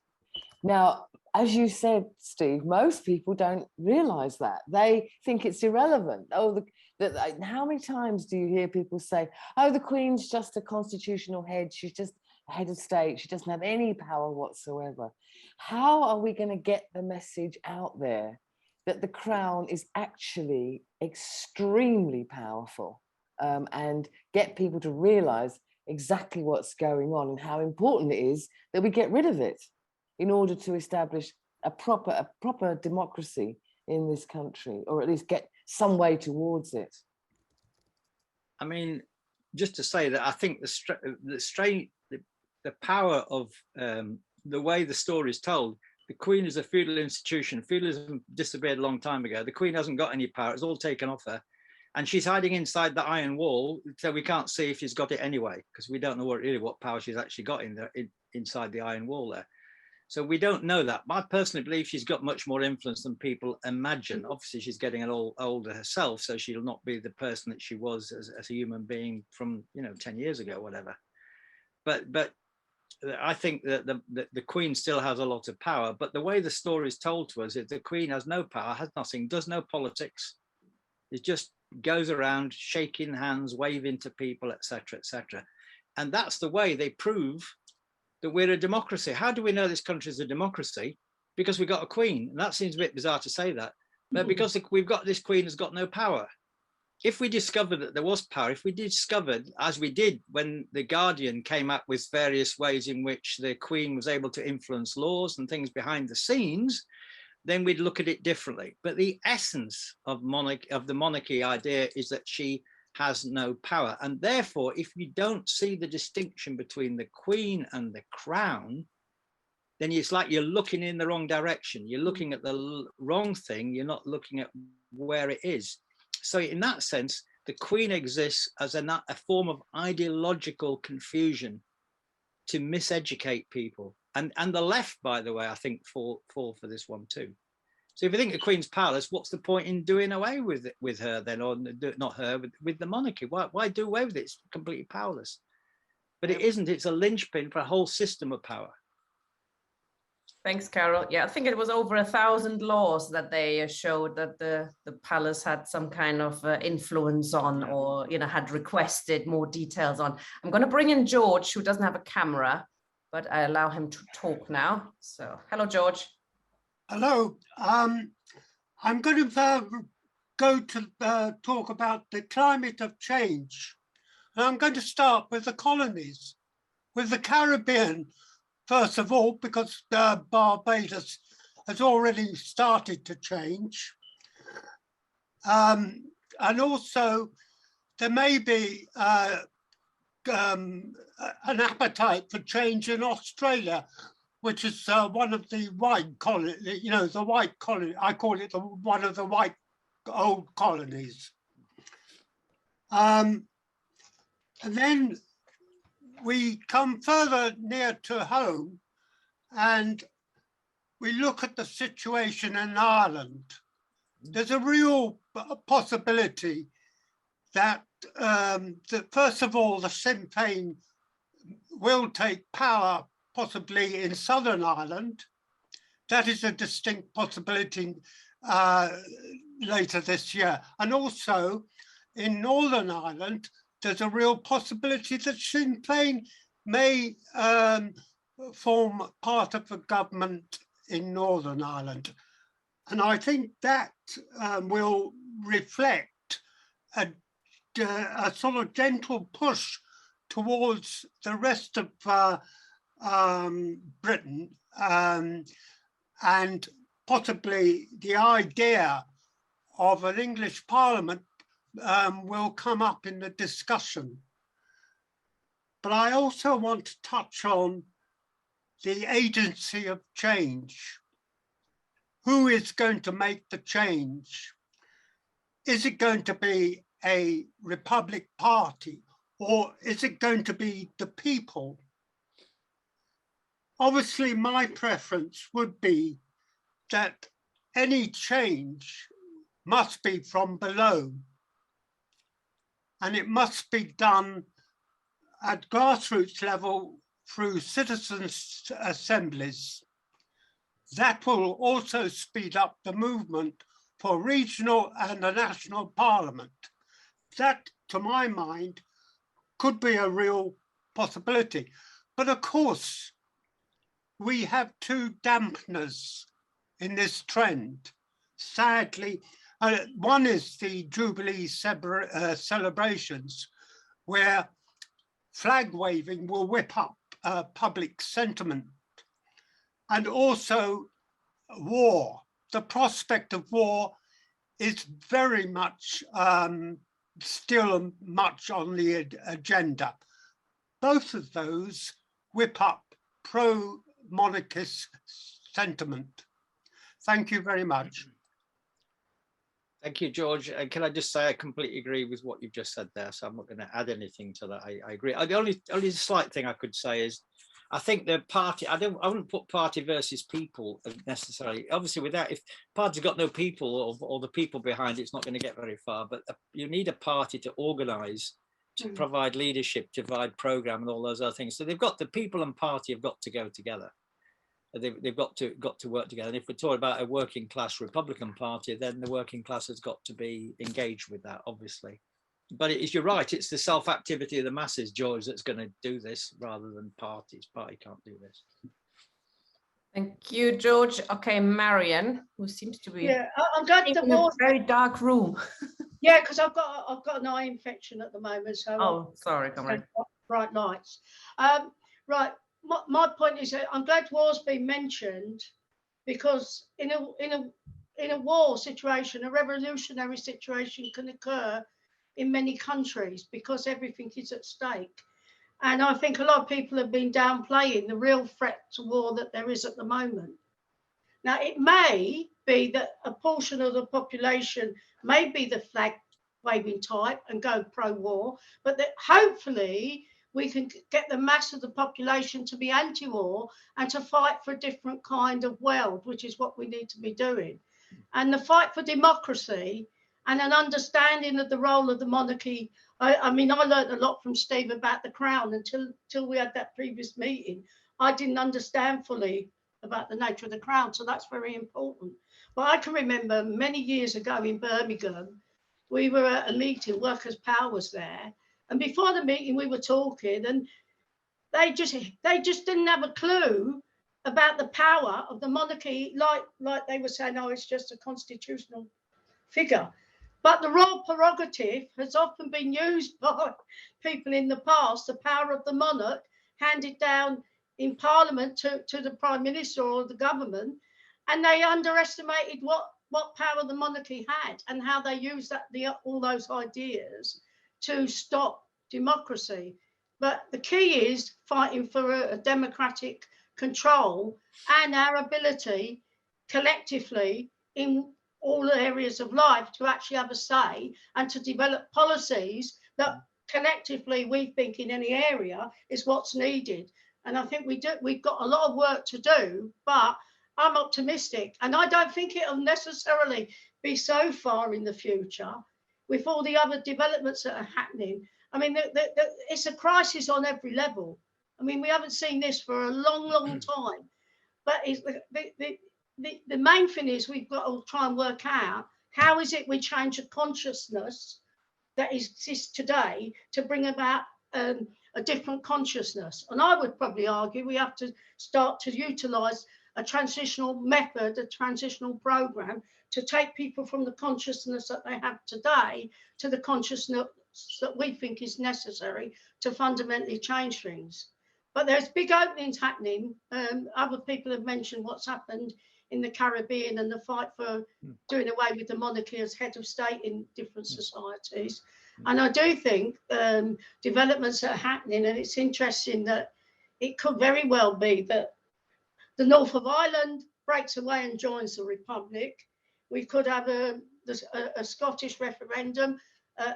Now, as you said, Steve, most people don't realise that. They think it's irrelevant. How many times do you hear people say, oh, the Queen's just a constitutional head, she's just a head of state, she doesn't have any power whatsoever. How are we going to get the message out there that the Crown is actually extremely powerful, and get people to realise exactly what's going on and how important it is that we get rid of it in order to establish a proper democracy in this country, or at least get some way towards it? I mean, just to say that I think the power of the way the story is told, the Queen is a feudal institution. Feudalism disappeared a long time ago. The Queen hasn't got any power. It's all taken off her. And she's hiding inside the iron wall, so we can't see if she's got it anyway, because we don't know what power she's actually got inside the iron wall there. So we don't know that. I personally believe she's got much more influence than people imagine. Obviously, she's getting a little older herself, so she'll not be the person that she was as a human being from 10 years ago, whatever. But I think that the Queen still has a lot of power. But the way the story is told to us is the Queen has no power, has nothing, does no politics. It just goes around shaking hands, waving to people, etc., etc. And that's the way they prove that we're a democracy. How do we know this country is a democracy? Because we've got a Queen. And that seems a bit bizarre to say that. But because we've got this Queen has got no power. If we discovered that there was power, if we discovered, as we did when The Guardian came up with various ways in which the Queen was able to influence laws and things behind the scenes, then we'd look at it differently. But the essence of the monarchy idea is that she has no power. And therefore, if you don't see the distinction between the Queen and the Crown, then it's like you're looking in the wrong direction. You're looking at the wrong thing. You're not looking at where it is. So in that sense, the Queen exists as a form of ideological confusion to miseducate people. And the left, by the way, I think fall for this one too. So if you think the Queen's powerless, what's the point in doing away with her then, or not her, with the monarchy? Why do away with it? It's completely powerless. But it isn't. It's a linchpin for a whole system of power. Thanks, Carol. Yeah, I think it was over 1,000 laws that they showed that the palace had some kind of influence on, or had requested more details on. I'm going to bring in George, who doesn't have a camera, but I allow him to talk now. So, hello, George. Hello. I'm going to go to talk about the climate of change. And I'm going to start with the colonies, with the Caribbean. First of all, because Barbados has already started to change. And also, there may be an appetite for change in Australia, which is one of the white colonies, the white colony. I call it one of the white old colonies. And then we come further near to home and we look at the situation in Ireland. There's a real possibility that, first of all, the Sinn Féin will take power possibly in Southern Ireland. That is a distinct possibility later this year. And also in Northern Ireland, there's a real possibility that Sinn Féin may form part of the government in Northern Ireland. And I think that will reflect a sort of gentle push towards the rest of Britain, and possibly the idea of an English Parliament will come up in the discussion. But I also want to touch on the agency of change. Who is going to make the change? Is it going to be a Republic Party, or is it going to be the people? Obviously, my preference would be that any change must be from below. And it must be done at grassroots level through citizens' assemblies. That will also speed up the movement for regional and a national parliament. That, to my mind, could be a real possibility. But of course, we have two dampeners in this trend. Sadly, one is the Jubilee celebrations, where flag waving will whip up public sentiment. And also war. The prospect of war is very much still much on the agenda. Both of those whip up pro-monarchist sentiment. Thank you very much. Thank you, George. And can I just say I completely agree with what you've just said there, so I'm not going to add anything to that. I agree. The only slight thing I could say is I think the party, I wouldn't put party versus people necessarily. Obviously, without, if party's got no people or the people behind it, it's not going to get very far. But you need a party to organise, to provide leadership, to provide programme and all those other things. So they've got, the people and party have got to go together. They've got to work together. And if we're talking about a working class Republican Party, then the working class has got to be engaged with that, obviously. But you're right, it's the self-activity of the masses, George, that's going to do this rather than parties. Party can't do this. Thank you, George. Okay, Marion, who seems to be I'm glad in a very dark room. Yeah, because I've got an eye infection at the moment. So sorry, comrade. Bright lights. Right. My point is that I'm glad war's been mentioned, because in a war situation, a revolutionary situation can occur in many countries because everything is at stake. And I think a lot of people have been downplaying the real threat to war that there is at the moment. Now, it may be that a portion of the population may be the flag waving type and go pro-war, but that hopefully we can get the mass of the population to be anti-war and to fight for a different kind of world, which is what we need to be doing. And the fight for democracy and an understanding of the role of the monarchy. I mean, I learned a lot from Steve about the Crown until we had that previous meeting. I didn't understand fully about the nature of the crown. So that's very important. But I can remember many years ago in Birmingham, we were at a meeting, Workers' Power was there. And before the meeting, we were talking, and they just didn't have a clue about the power of the monarchy, like they were saying, oh, it's just a constitutional figure. But the royal prerogative has often been used by people in the past, the power of the monarch handed down in Parliament to the Prime Minister or the government, and they underestimated what power the monarchy had and how they used all those ideas to stop democracy. But the key is fighting for a democratic control and our ability collectively in all areas of life to actually have a say and to develop policies that collectively we think in any area is what's needed. And I think we've got a lot of work to do, but I'm optimistic, and I don't think it'll necessarily be so far in the future with all the other developments that are happening. I mean, it's a crisis on every level. I mean, we haven't seen this for a long, long time, but the main thing is we've got to try and work out how is it we change the consciousness that exists today to bring about a different consciousness. And I would probably argue we have to start to utilise a transitional method, a transitional program to take people from the consciousness that they have today to the consciousness that we think is necessary to fundamentally change things. But there's big openings happening. Other people have mentioned what's happened in the Caribbean and the fight for doing away with the monarchy as head of state in different societies. And I do think developments are happening, and it's interesting that it could very well be that the North of Ireland breaks away and joins the Republic. We could have a Scottish referendum,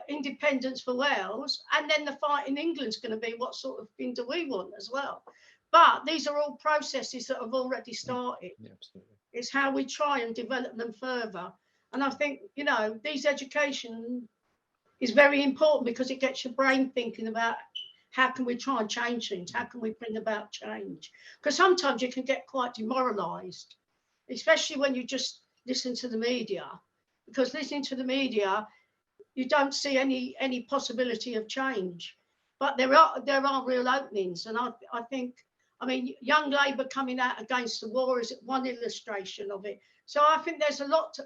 independence for Wales, and then the fight in England's going to be what sort of thing do we want as well. But these are all processes that have already started. Yeah, absolutely. It's how we try and develop them further. And I think, you know, these education is very important because it gets your brain thinking about how can we try and change things? How can we bring about change? Because sometimes you can get quite demoralised, especially when you just listen to the media. Because listening to the media, you don't see any possibility of change. But there are real openings, and I think, I mean, Young Labour coming out against the war is one illustration of it. So I think there's a lot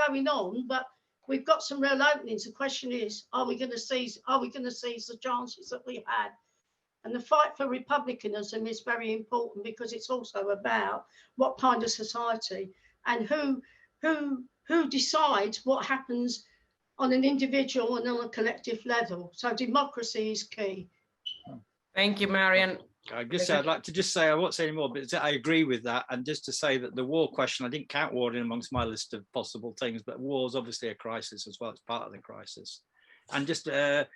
going on, but we've got some real openings. The question is, are we going to seize the chances that we had? And the fight for republicanism is very important because it's also about what kind of society and who decides what happens on an individual and on a collective level. So democracy is key. Thank you, Marion. I'd like to just say, I won't say any more, but I agree with that. And just to say that the war question, I didn't count war in amongst my list of possible things, but war is obviously a crisis as well. It's part of the crisis. And just, I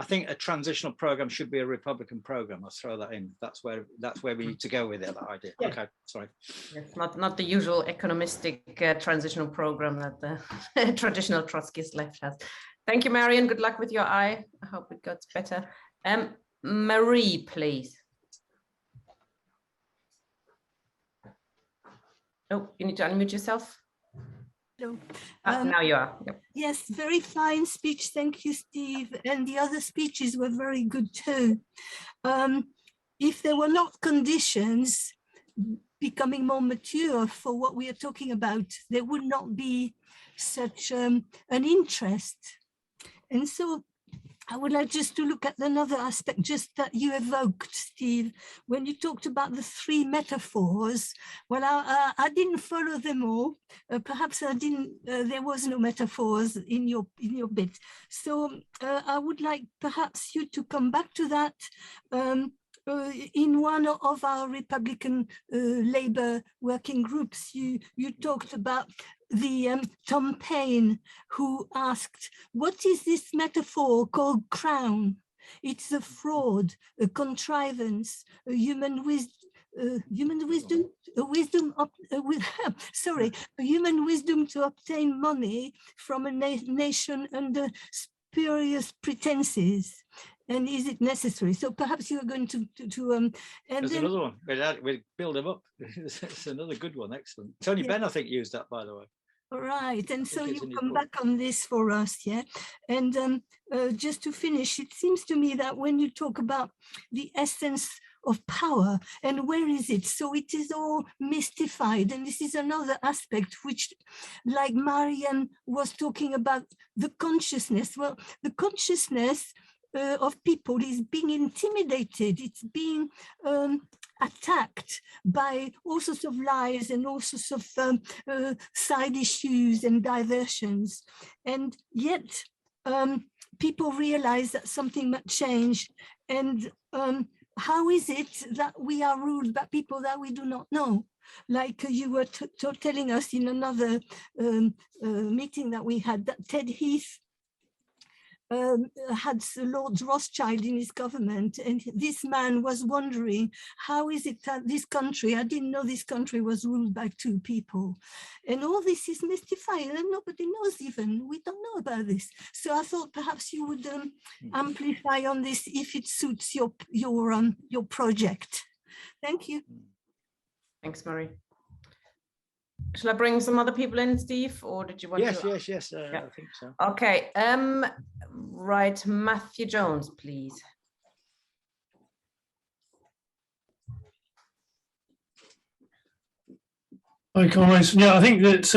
think a transitional program should be a Republican program. I'll throw that in. That's where we need to go with it, that idea. Yeah. Okay, sorry. It's not the usual economistic transitional program that the traditional Trotskyist left has. Thank you, Marion. Good luck with your eye. I hope it gets better. Marie, please. Oh, you need to unmute yourself. Hello. Now you are. Yep. Yes, very fine speech. Thank you, Steve. And the other speeches were very good too. If there were not conditions becoming more mature for what we are talking about, there would not be such an interest. And so I would like just to look at another aspect just that you evoked, Steve, when you talked about the three metaphors. Well, I didn't follow them all. Perhaps I didn't. There was no metaphors in your bit. So I would like perhaps you to come back to that. In one of our Republican Labour working groups, you talked about the Tom Paine, who asked, what is this metaphor called crown? It's a fraud, a contrivance, a human wisdom, human wisdom to obtain money from a nation under spurious pretenses. And is it necessary? So perhaps you're going to and There's then another one. We build them up. It's another good one. Excellent. Tony Benn, I think, used that, by the way. all right, and so it's you in your come book. back on this for us, yeah? And just to finish, it seems to me that when you talk about the essence of power and where is it, so it is all mystified, and this is another aspect which, like Marion was talking about, the consciousness. Well, the consciousness of people is being intimidated, it's being attacked by all sorts of lies and all sorts of side issues and diversions. And yet people realize that something might change. And how is it that we are ruled by people that we do not know? Like you were telling us in another meeting that we had, that Ted Heath had Lord Rothschild in his government, and this man was wondering, how is it that this country, I didn't know this country was ruled by two people, and all this is mystifying and nobody knows, even we don't know about this. So I thought perhaps you would amplify on this if it suits your project. Thank you. Thanks, Marie. Shall I bring some other people in, Steve, or did you want to? Yes. Yeah. I think so. Okay. Right, Matthew Jones, please. Hi, comrades. Yeah, I think that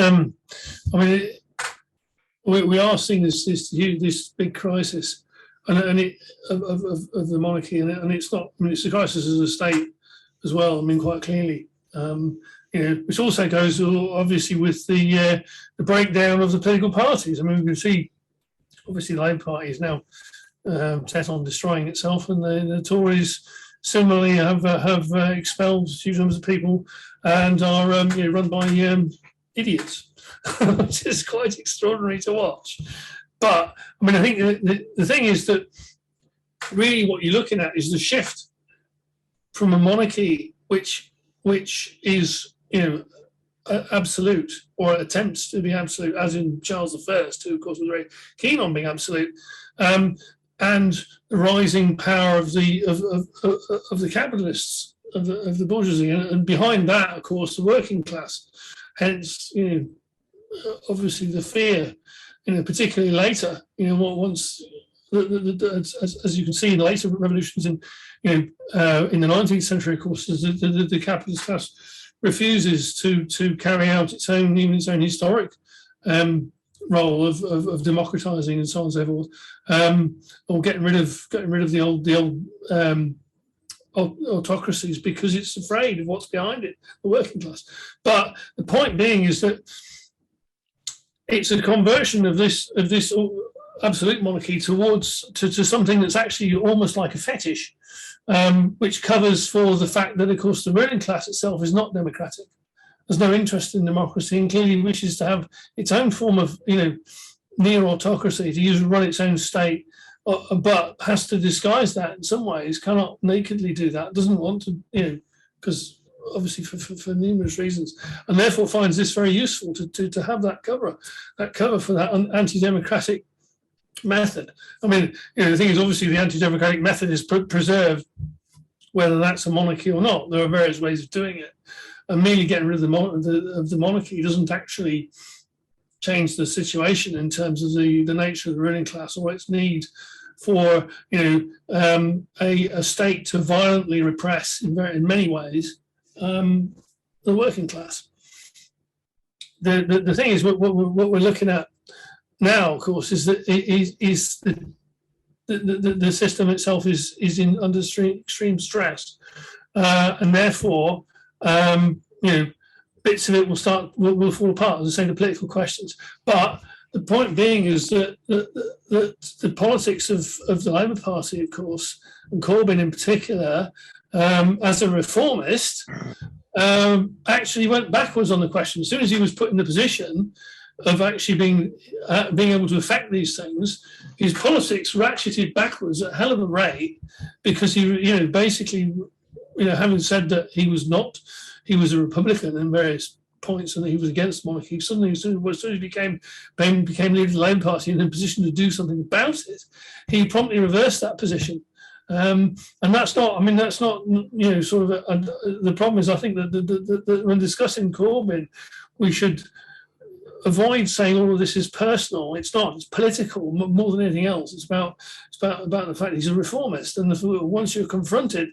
I mean, we are seeing this big crisis, and it of the monarchy, and it's not. I mean, it's a crisis as a state as well. I mean, quite clearly. You know, which also goes obviously with the breakdown of the political parties. I mean, we can see obviously the Labour Party is now set on destroying itself, and the Tories similarly have expelled huge numbers of people and are run by idiots, which is quite extraordinary to watch. But I mean, I think the thing is that really what you're looking at is the shift from a monarchy which is absolute, or attempts to be absolute, as in Charles I, who of course was very keen on being absolute, and the rising power of the capitalists, of the bourgeoisie, and behind that, of course, the working class. Hence, obviously the fear, particularly later, once as you can see in later revolutions in the 19th century, of course, the capitalist class refuses to carry out its own historic role of democratizing and so on and so forth, or getting rid of the old autocracies, because it's afraid of what's behind it, the working class. But the point being is that it's a conversion of this absolute monarchy to something that's actually almost like a fetish, which covers for the fact that, of course, the ruling class itself is not democratic. There's no interest in democracy, and clearly wishes to have its own form of, near autocracy, to run its own state, but has to disguise that in some ways, cannot nakedly do that, doesn't want to, because obviously for numerous reasons, and therefore finds this very useful to have that cover for that anti-democratic method. I mean, the thing is, obviously the anti-democratic method is preserved, whether that's a monarchy or not. There are various ways of doing it, and merely getting rid of the monarchy doesn't actually change the situation in terms of the nature of the ruling class, or its need for a state to violently repress in many ways the working class. The thing is, what we're looking at now, of course, is that the system itself is under extreme stress, and therefore, bits of it will fall apart, as I say, the political questions. But the point being is that the politics of the Labour Party, of course, and Corbyn in particular, as a reformist, actually went backwards on the question. As soon as he was put in the position of actually being able to affect these things, his politics ratcheted backwards at a hell of a rate, because he, basically, having said that he was a Republican in various points and he was against monarchy. Suddenly, as soon as he became leader of the Labour Party and in a position to do something about it, he promptly reversed that position. And that's not, I mean, that's not, you know, sort of, the problem is, I think that when discussing Corbyn, we should avoid saying all of this is personal. It's not. It's political more than anything else. It's about the fact he's a reformist. And once you're confronted,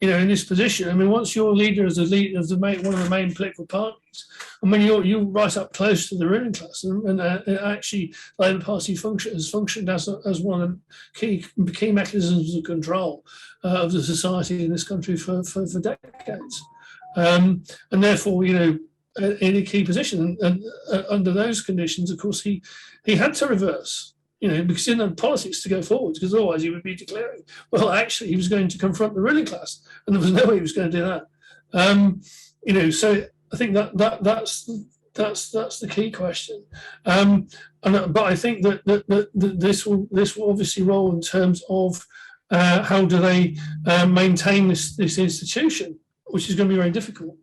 you know, in this position, I mean, once you're leader as one of the main political parties, and when you right up close to the ruling class, and actually, the Labour Party has functioned as one of the key mechanisms of control of the society in this country for decades, and therefore, you know, in a key position, and under those conditions, of course, he had to reverse, you know, because he didn't have politics to go forward, because otherwise he would be declaring, well, actually, he was going to confront the ruling class, and there was no way he was going to do that. You know, so I think that's the key question. But I think that this will obviously roll in terms of how do they maintain this institution, which is going to be very difficult.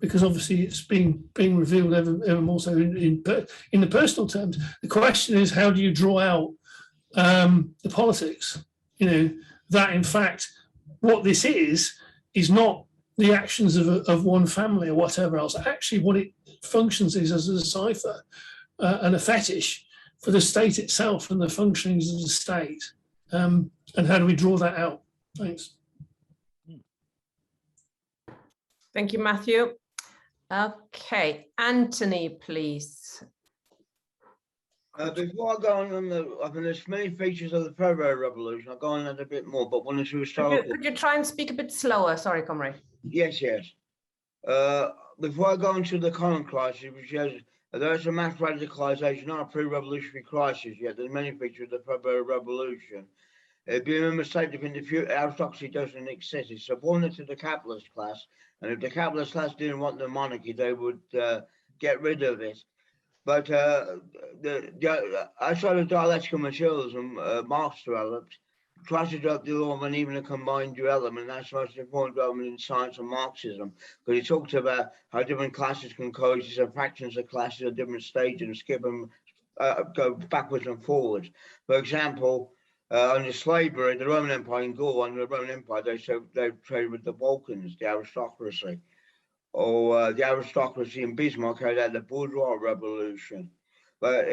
Because obviously it's being revealed ever more so in the personal terms. The question is, how do you draw out the politics? You know, that in fact, what this is not the actions of one family or whatever else. Actually, what it functions is as a cipher and a fetish for the state itself and the functionings of the state. And how do we draw that out? Thanks. Thank you, Matthew. Okay, Anthony, please. Before I go on, I mean, there's many features of the February Revolution. I'll go on that a bit more, but one or two historical. Could you try and speak a bit slower? Sorry, comrade. Yes. Before I go into the current crisis, which is there's a mass radicalisation, not a pre-revolutionary crisis yet. There's many features of the February Revolution. It'd be a mistake to think the aristocracy doesn't exist. It's subordinate to the capitalist class, and if the capitalist class didn't want the monarchy, they would get rid of it. But outside of dialectical materialism, Marx developed, tries to develop the law of even a combined dualism, and that's the most important development in science and Marxism, because he talks about how different classes can coexist, and fractions of classes at different stages, and skip them, go backwards and forwards. For example, under slavery, the Roman Empire in Gaul, under the Roman Empire, they traded with the Balkans, the aristocracy. Or the aristocracy in Bismarck carried out the bourgeois revolution. But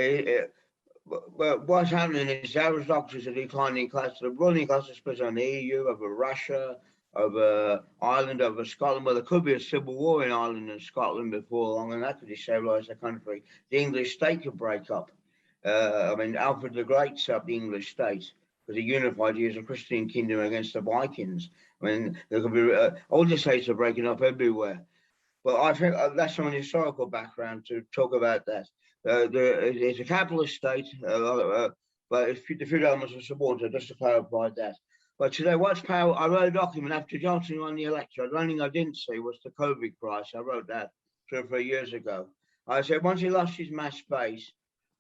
what's happening is the aristocracy is a declining class. The ruling class is split on the EU, over Russia, over Ireland, over Scotland. Well, there could be a civil war in Ireland and Scotland before long, and that could destabilise the country. The English state could break up. I mean, Alfred the Great set up the English state because he unified it as a Christian kingdom against the Vikings. I mean, there could be all the states are breaking up everywhere. But I think that's some historical background to talk about that. It's a capitalist state, but if the feudal elements are subordinate, just to clarify that. But today, what's power? I wrote a document after Johnson won the election. The only thing I didn't see was the COVID crisis. I wrote that 2 or 3 years ago. I said once he lost his mass base,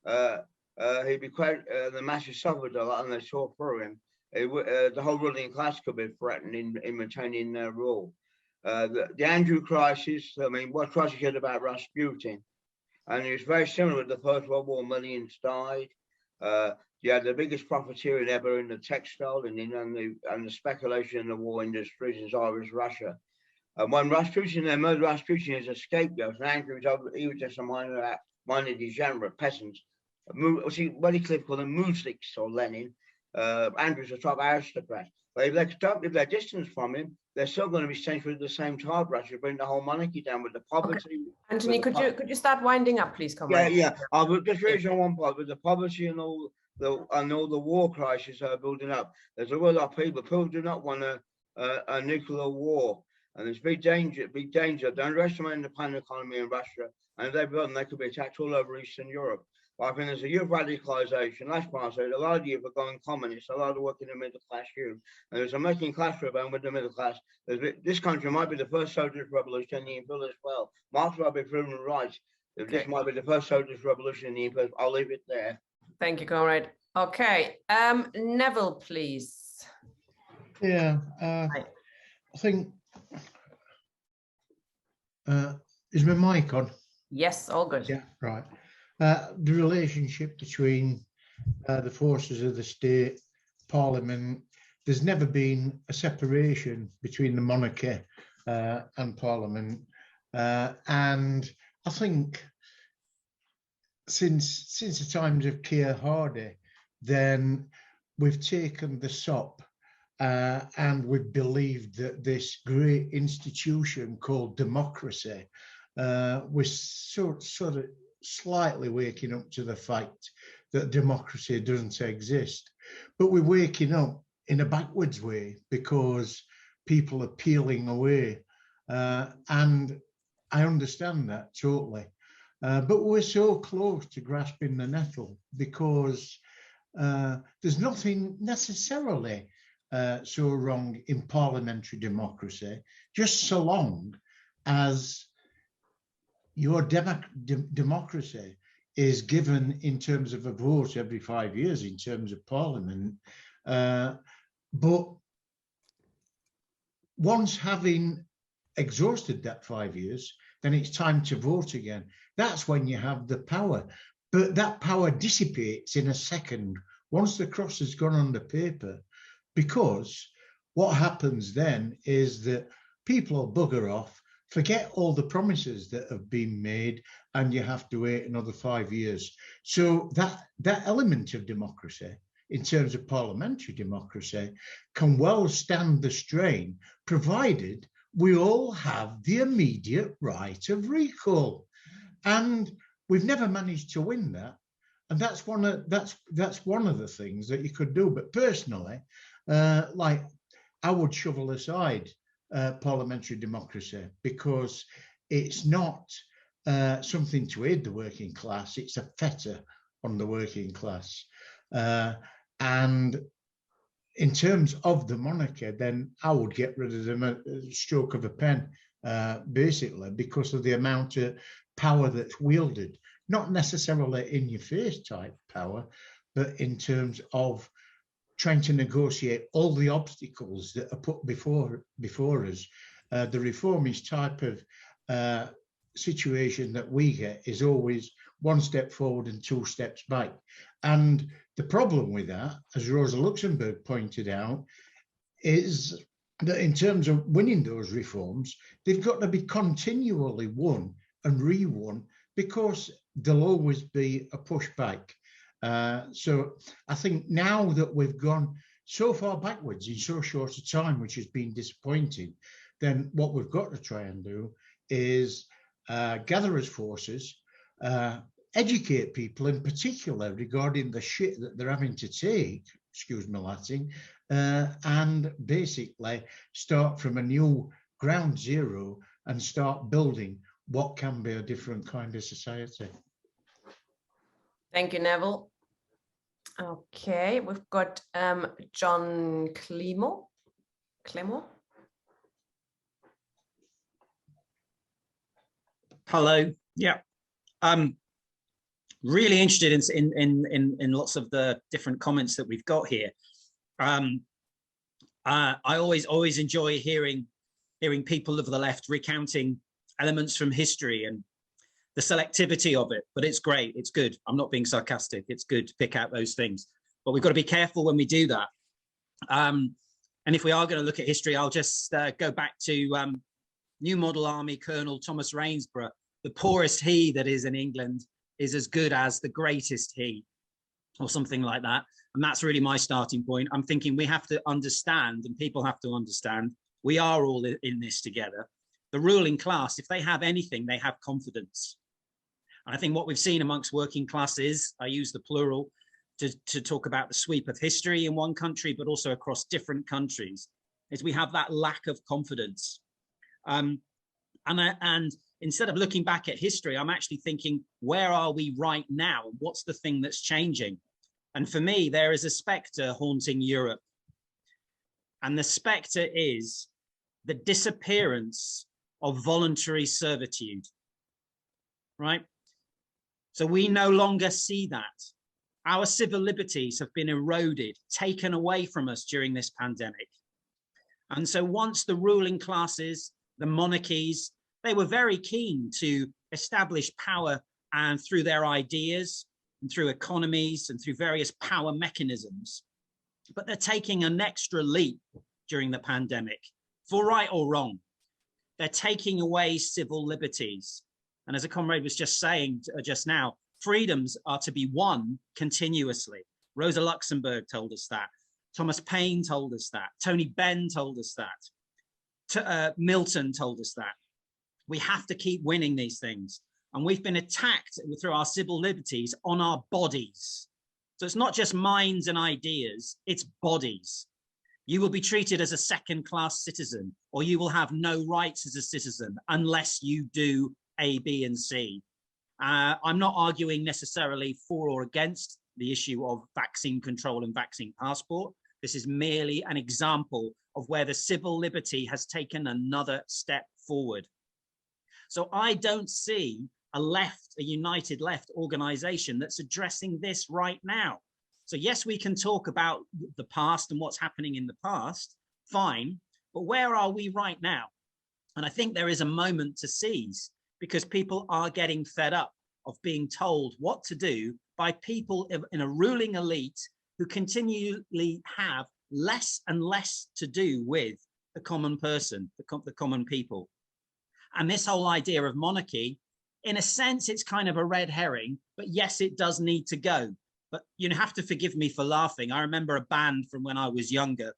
he became the masses suffered a lot, and they saw through him. The whole ruling class could be threatened in maintaining their rule. The Andrew crisis, I mean, what crisis is about Rasputin? And it was very similar with the First World War. Millions died. You had the biggest profiteering ever in the textile and the speculation in the war industries in Tsarist Russia. And when Rasputin, they murdered Rasputin as a scapegoat, and Andrew he was just a minor degenerate peasant. What do you call them, Muziks or Lenin? Andrew's a top aristocrat. But if they're distant from him, they're still going to be sent through the same child rush to bring the whole monarchy down with the poverty. Okay. Anthony, could you start winding up, please, comrade? Yeah. I will just raise on one part with the poverty and all the war crises that are building up. There's a lot of people. People do not want a nuclear war, and there's big danger. Don't underestimate the plan economy in Russia, and if they build them, they could be attacked all over Eastern Europe. But I think there's a youth radicalisation. Last part I said, a lot of youth are going communist, a lot of working in the middle class youth. And there's a making class rebellion with the middle class. This country might be the first socialist revolution in the imperial as well. Marx might be proven right. This might be the first socialist revolution in the imperial. I'll leave it there. Thank you, comrade. Okay, Neville, please. Yeah, I think Is my mic on? Yes, all good. Yeah, right. The relationship between the forces of the state, Parliament, there's never been a separation between the monarchy and Parliament. And I think since the times of Keir Hardie, then we've taken the sop and we've believed that this great institution called democracy was sort of slightly waking up to the fact that democracy doesn't exist. But we're waking up in a backwards way because people are peeling away. And I understand that totally. But we're so close to grasping the nettle because there's nothing necessarily so wrong in parliamentary democracy, just so long as your democracy is given in terms of a vote every 5 years in terms of Parliament. But once having exhausted that 5 years, then it's time to vote again. That's when you have the power. But that power dissipates in a second once the cross has gone on the paper, because what happens then is that people will bugger off, forget all the promises that have been made, and you have to wait another 5 years. So that element of democracy, in terms of parliamentary democracy, can well stand the strain, provided we all have the immediate right of recall. And we've never managed to win that. And that's one of the things that you could do. But personally, like, I would shovel aside parliamentary democracy, because it's not something to aid the working class, it's a fetter on the working class. And in terms of the monarchy, then I would get rid of them at a stroke of a pen, basically, because of the amount of power that's wielded, not necessarily in your face type power, but in terms of trying to negotiate all the obstacles that are put before us. The reformist type of situation that we get is always one step forward and 2 steps back. And the problem with that, as Rosa Luxemburg pointed out, is that in terms of winning those reforms, they've got to be continually won and re-won, because there'll always be a pushback. So I think now that we've gone so far backwards in so short a time, which has been disappointing, then what we've got to try and do is gather as forces, educate people in particular regarding the shit that they're having to take, excuse my Latin, and basically start from a new ground zero and start building what can be a different kind of society. Thank you, Neville. Okay, we've got John Clemo. Hello. Yeah. Really interested in lots of the different comments that we've got here. I always enjoy hearing people of the left recounting elements from history and the selectivity of it, but it's great, it's good. I'm not being sarcastic, it's good to pick out those things, but we've got to be careful when we do that. And if we are going to look at history, I'll just go back to New Model Army Colonel Thomas Rainsborough. The poorest he that is in England is as good as the greatest he, or something like that. And that's really my starting point. I'm thinking we have to understand, and people have to understand, we are all in this together. The ruling class, if they have anything, they have confidence. And I think what we've seen amongst working classes, I use the plural to talk about the sweep of history in one country, but also across different countries, is we have that lack of confidence. And instead of looking back at history, I'm actually thinking, where are we right now? What's the thing that's changing? And for me, there is a spectre haunting Europe. And the spectre is the disappearance of voluntary servitude, right? So we no longer see that. Our civil liberties have been eroded, taken away from us during this pandemic. And so once the ruling classes, the monarchies, They were very keen to establish power and through their ideas and through economies and through various power mechanisms. But they're taking an extra leap during the pandemic, for right or wrong. They're taking away civil liberties. And as a comrade was just saying just now, freedoms are to be won continuously. Rosa Luxemburg told us that. Thomas Paine told us that. Tony Benn told us that. Milton told us that. We have to keep winning these things. And we've been attacked through our civil liberties on our bodies. So it's not just minds and ideas, it's bodies. You will be treated as a second-class citizen, or you will have no rights as a citizen unless you do A, B, and C. I'm not arguing necessarily for or against the issue of vaccine control and vaccine passport. This is merely an example of where the civil liberty has taken another step forward. So I don't see a united left organization that's addressing this right now. So yes, we can talk about the past and what's happening in the past, fine, but where are we right now? And I think there is a moment to seize, because people are getting fed up of being told what to do by people in a ruling elite who continually have less and less to do with the common person, the common people. And this whole idea of monarchy, in a sense, it's kind of a red herring, but yes, it does need to go. But you have to forgive me for laughing. I remember a band from when I was younger.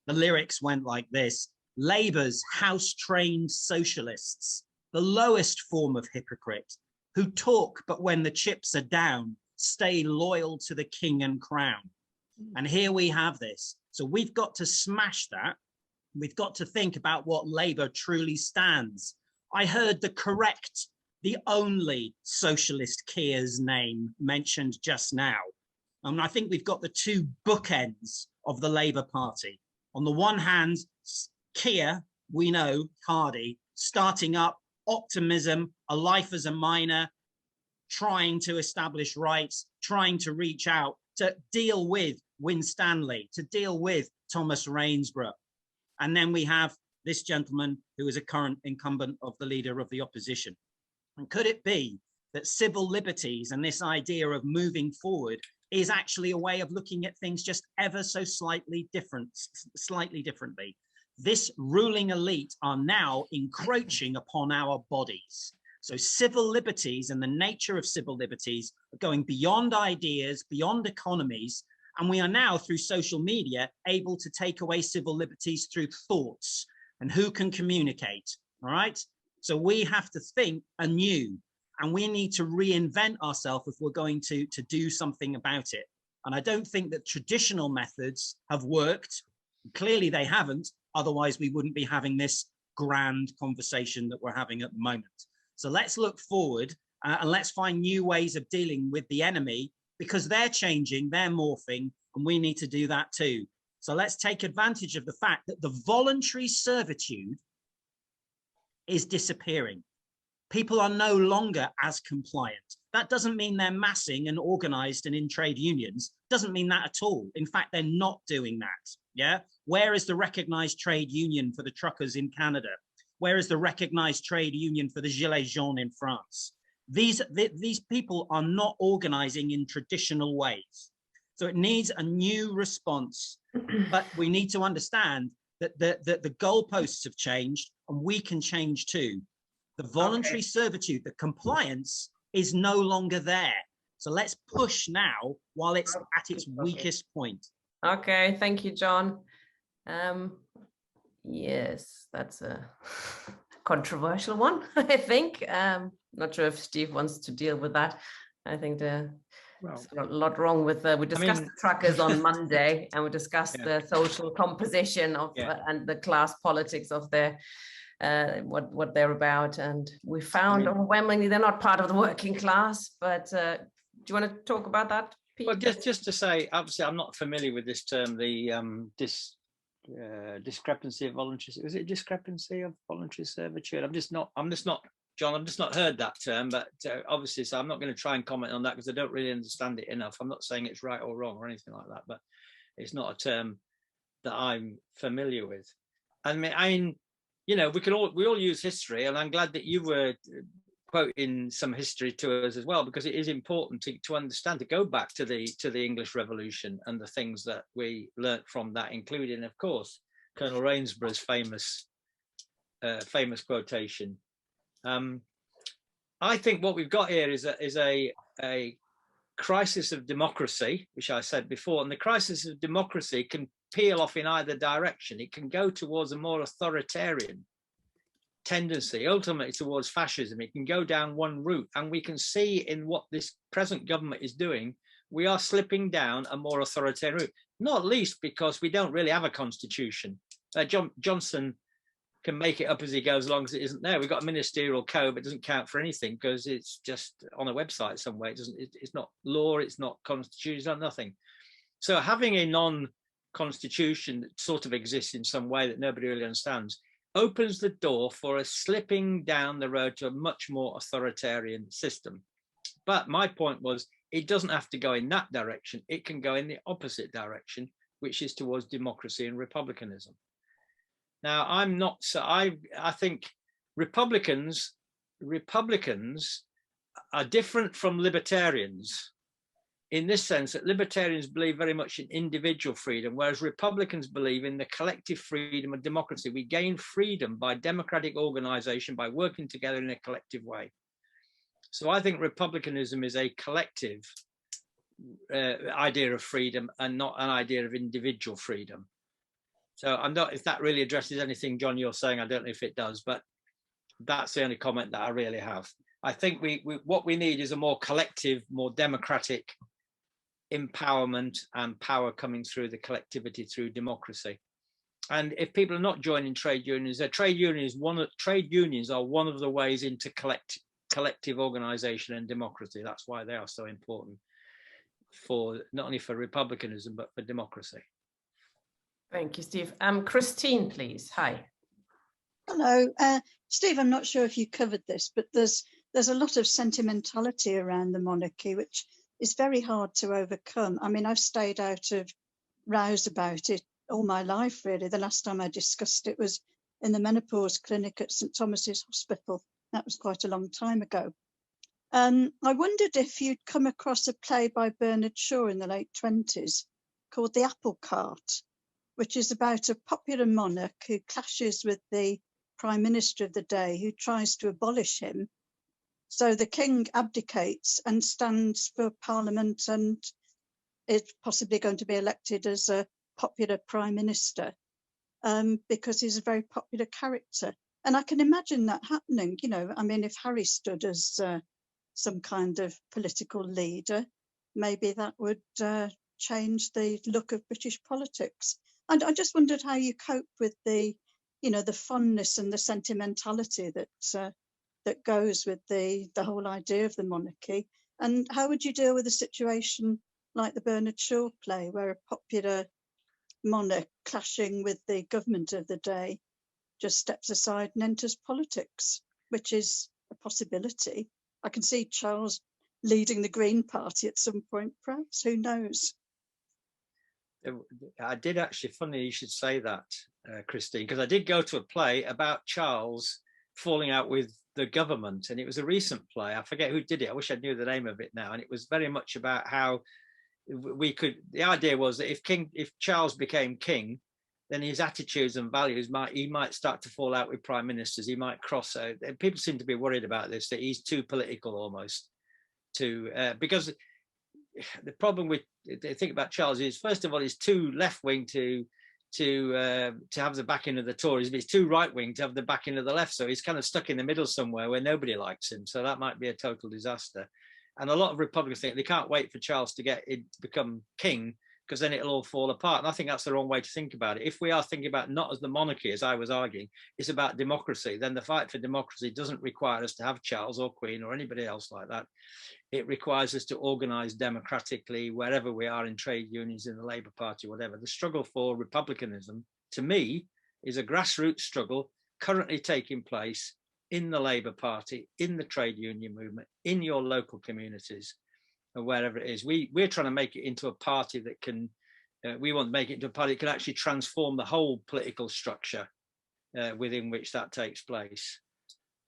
The lyrics went like this: Labour's house-trained socialists, the lowest form of hypocrite, who talk, but when the chips are down, stay loyal to the king and crown. And here we have this. So we've got to smash that. We've got to think about what Labour truly stands. I heard the only socialist Keir's name mentioned just now. And I think we've got the two bookends of the Labour Party. On the one hand, Keir, we know, Hardy, starting up optimism, a life as a miner, trying to establish rights, trying to reach out, to deal with Winstanley, to deal with Thomas Rainsborough. And then we have this gentleman who is a current incumbent of the leader of the opposition. And could it be that civil liberties and this idea of moving forward is actually a way of looking at things just ever so slightly differently? This ruling elite are now encroaching upon our bodies. So civil liberties and the nature of civil liberties are going beyond ideas, beyond economies, and we are now, through social media, able to take away civil liberties through thoughts and who can communicate, all right? So we have to think anew, and we need to reinvent ourselves if we're going to do something about it. And I don't think that traditional methods have worked. Clearly they haven't, otherwise we wouldn't be having this grand conversation that we're having at the moment. So let's look forward and let's find new ways of dealing with the enemy, because they're changing, they're morphing, and we need to do that too. So let's take advantage of the fact that the voluntary servitude is disappearing. People are no longer as compliant. That doesn't mean they're massing and organized and in trade unions. Doesn't mean that at all. In fact, they're not doing that. Yeah. Where is the recognized trade union for the truckers in Canada? Where is the recognized trade union for the Gilets jaunes in France? These people are not organizing in traditional ways. So it needs a new response, but we need to understand that the goalposts have changed, and we can change too. The voluntary servitude, the compliance is no longer there. So let's push now while it's at its weakest point. Okay, thank you, John. Yes, that's a controversial one, I think. Not sure if Steve wants to deal with that. I think there's a lot wrong with we discussed the truckers on Monday, and we discussed the social composition of and the class politics of their what they're about, and we found overwhelmingly they're not part of the working class. But do you want to talk about that, Pete? Well, just to say, obviously I'm not familiar with this term, the discrepancy of voluntary, is it discrepancy of voluntary servitude? I'm just not John, I've just not heard that term, but obviously, so I'm not going to try and comment on that because I don't really understand it enough. I'm not saying it's right or wrong or anything like that, but it's not a term that I'm familiar with. I mean, you know, we all use history, and I'm glad that you were quoting some history to us as well, because it is important to understand, to go back to the English Revolution and the things that we learnt from that, including, of course, Colonel Rainsborough's famous quotation. I think what we've got here is a crisis of democracy, which I said before, and the crisis of democracy can peel off in either direction. It can go towards a more authoritarian tendency, ultimately towards fascism. It can go down one route, and we can see in what this present government is doing, we are slipping down a more authoritarian route, not least because we don't really have a constitution. Johnson can make it up as he goes, as long as it isn't there. We've got a ministerial code, but it doesn't count for anything because it's just on a website somewhere. It's not law, it's not constitution, it's not nothing. So having a non-constitution that sort of exists in some way that nobody really understands opens the door for us slipping down the road to a much more authoritarian system. But my point was, it doesn't have to go in that direction. It can go in the opposite direction, which is towards democracy and republicanism. Now, I'm not so. I think Republicans are different from libertarians in this sense that libertarians believe very much in individual freedom, whereas Republicans believe in the collective freedom of democracy. We gain freedom by democratic organization, by working together in a collective way. So I think republicanism is a collective idea of freedom and not an idea of individual freedom. So I'm not, if that really addresses anything, John, you're saying, I don't know if it does, but that's the only comment that I really have. I think what we need is a more collective, more democratic empowerment and power coming through the collectivity through democracy. And if people are not joining trade unions, trade unions are one of the ways into collective organization and democracy. That's why they are so important for not only for republicanism, but for democracy. Thank you, Steve. Christine, please. Hi. Hello, Steve. I'm not sure if you covered this, but there's a lot of sentimentality around the monarchy, which is very hard to overcome. I mean, I've stayed out of rows about it all my life, really. The last time I discussed it was in the menopause clinic at St Thomas's Hospital. That was quite a long time ago. I wondered if you'd come across a play by Bernard Shaw in the late 1920s called The Apple Cart, which is about a popular monarch who clashes with the prime minister of the day, who tries to abolish him. So the king abdicates and stands for parliament and is possibly going to be elected as a popular prime minister because he's a very popular character. And I can imagine that happening, you know, I mean, if Harry stood as some kind of political leader, maybe that would change the look of British politics. And I just wondered how you cope with the, you know, the fondness and the sentimentality that goes with the whole idea of the monarchy. And how would you deal with a situation like the Bernard Shaw play, where a popular monarch clashing with the government of the day just steps aside and enters politics, which is a possibility. I can see Charles leading the Green Party at some point, perhaps, who knows? I did actually, funny you should say that, Christine, because I did go to a play about Charles falling out with the government, and it was a recent play. I forget who did it. I wish I knew the name of it now. And it was very much about how the idea was that if Charles became king, then his attitudes and values might start to fall out with prime ministers. He might cross out. People seem to be worried about this, that he's too political almost because the problem with they think about Charles is, first of all, he's too left-wing to have the backing of the Tories, but he's too right-wing to have the backing of the left. So he's kind of stuck in the middle somewhere where nobody likes him. So that might be a total disaster. And a lot of Republicans think they can't wait for Charles to become king, because then it'll all fall apart. And I think that's the wrong way to think about it. If we are thinking about not as the monarchy, as I was arguing, it's about democracy, then the fight for democracy doesn't require us to have Charles or Queen or anybody else like that. It requires us to organise democratically wherever we are, in trade unions, in the Labour Party, whatever. The struggle for republicanism, to me, is a grassroots struggle currently taking place in the Labour Party, in the trade union movement, in your local communities, or wherever it is. We're trying to make it into a party that can, we want to make it into a party that can actually transform the whole political structure within which that takes place.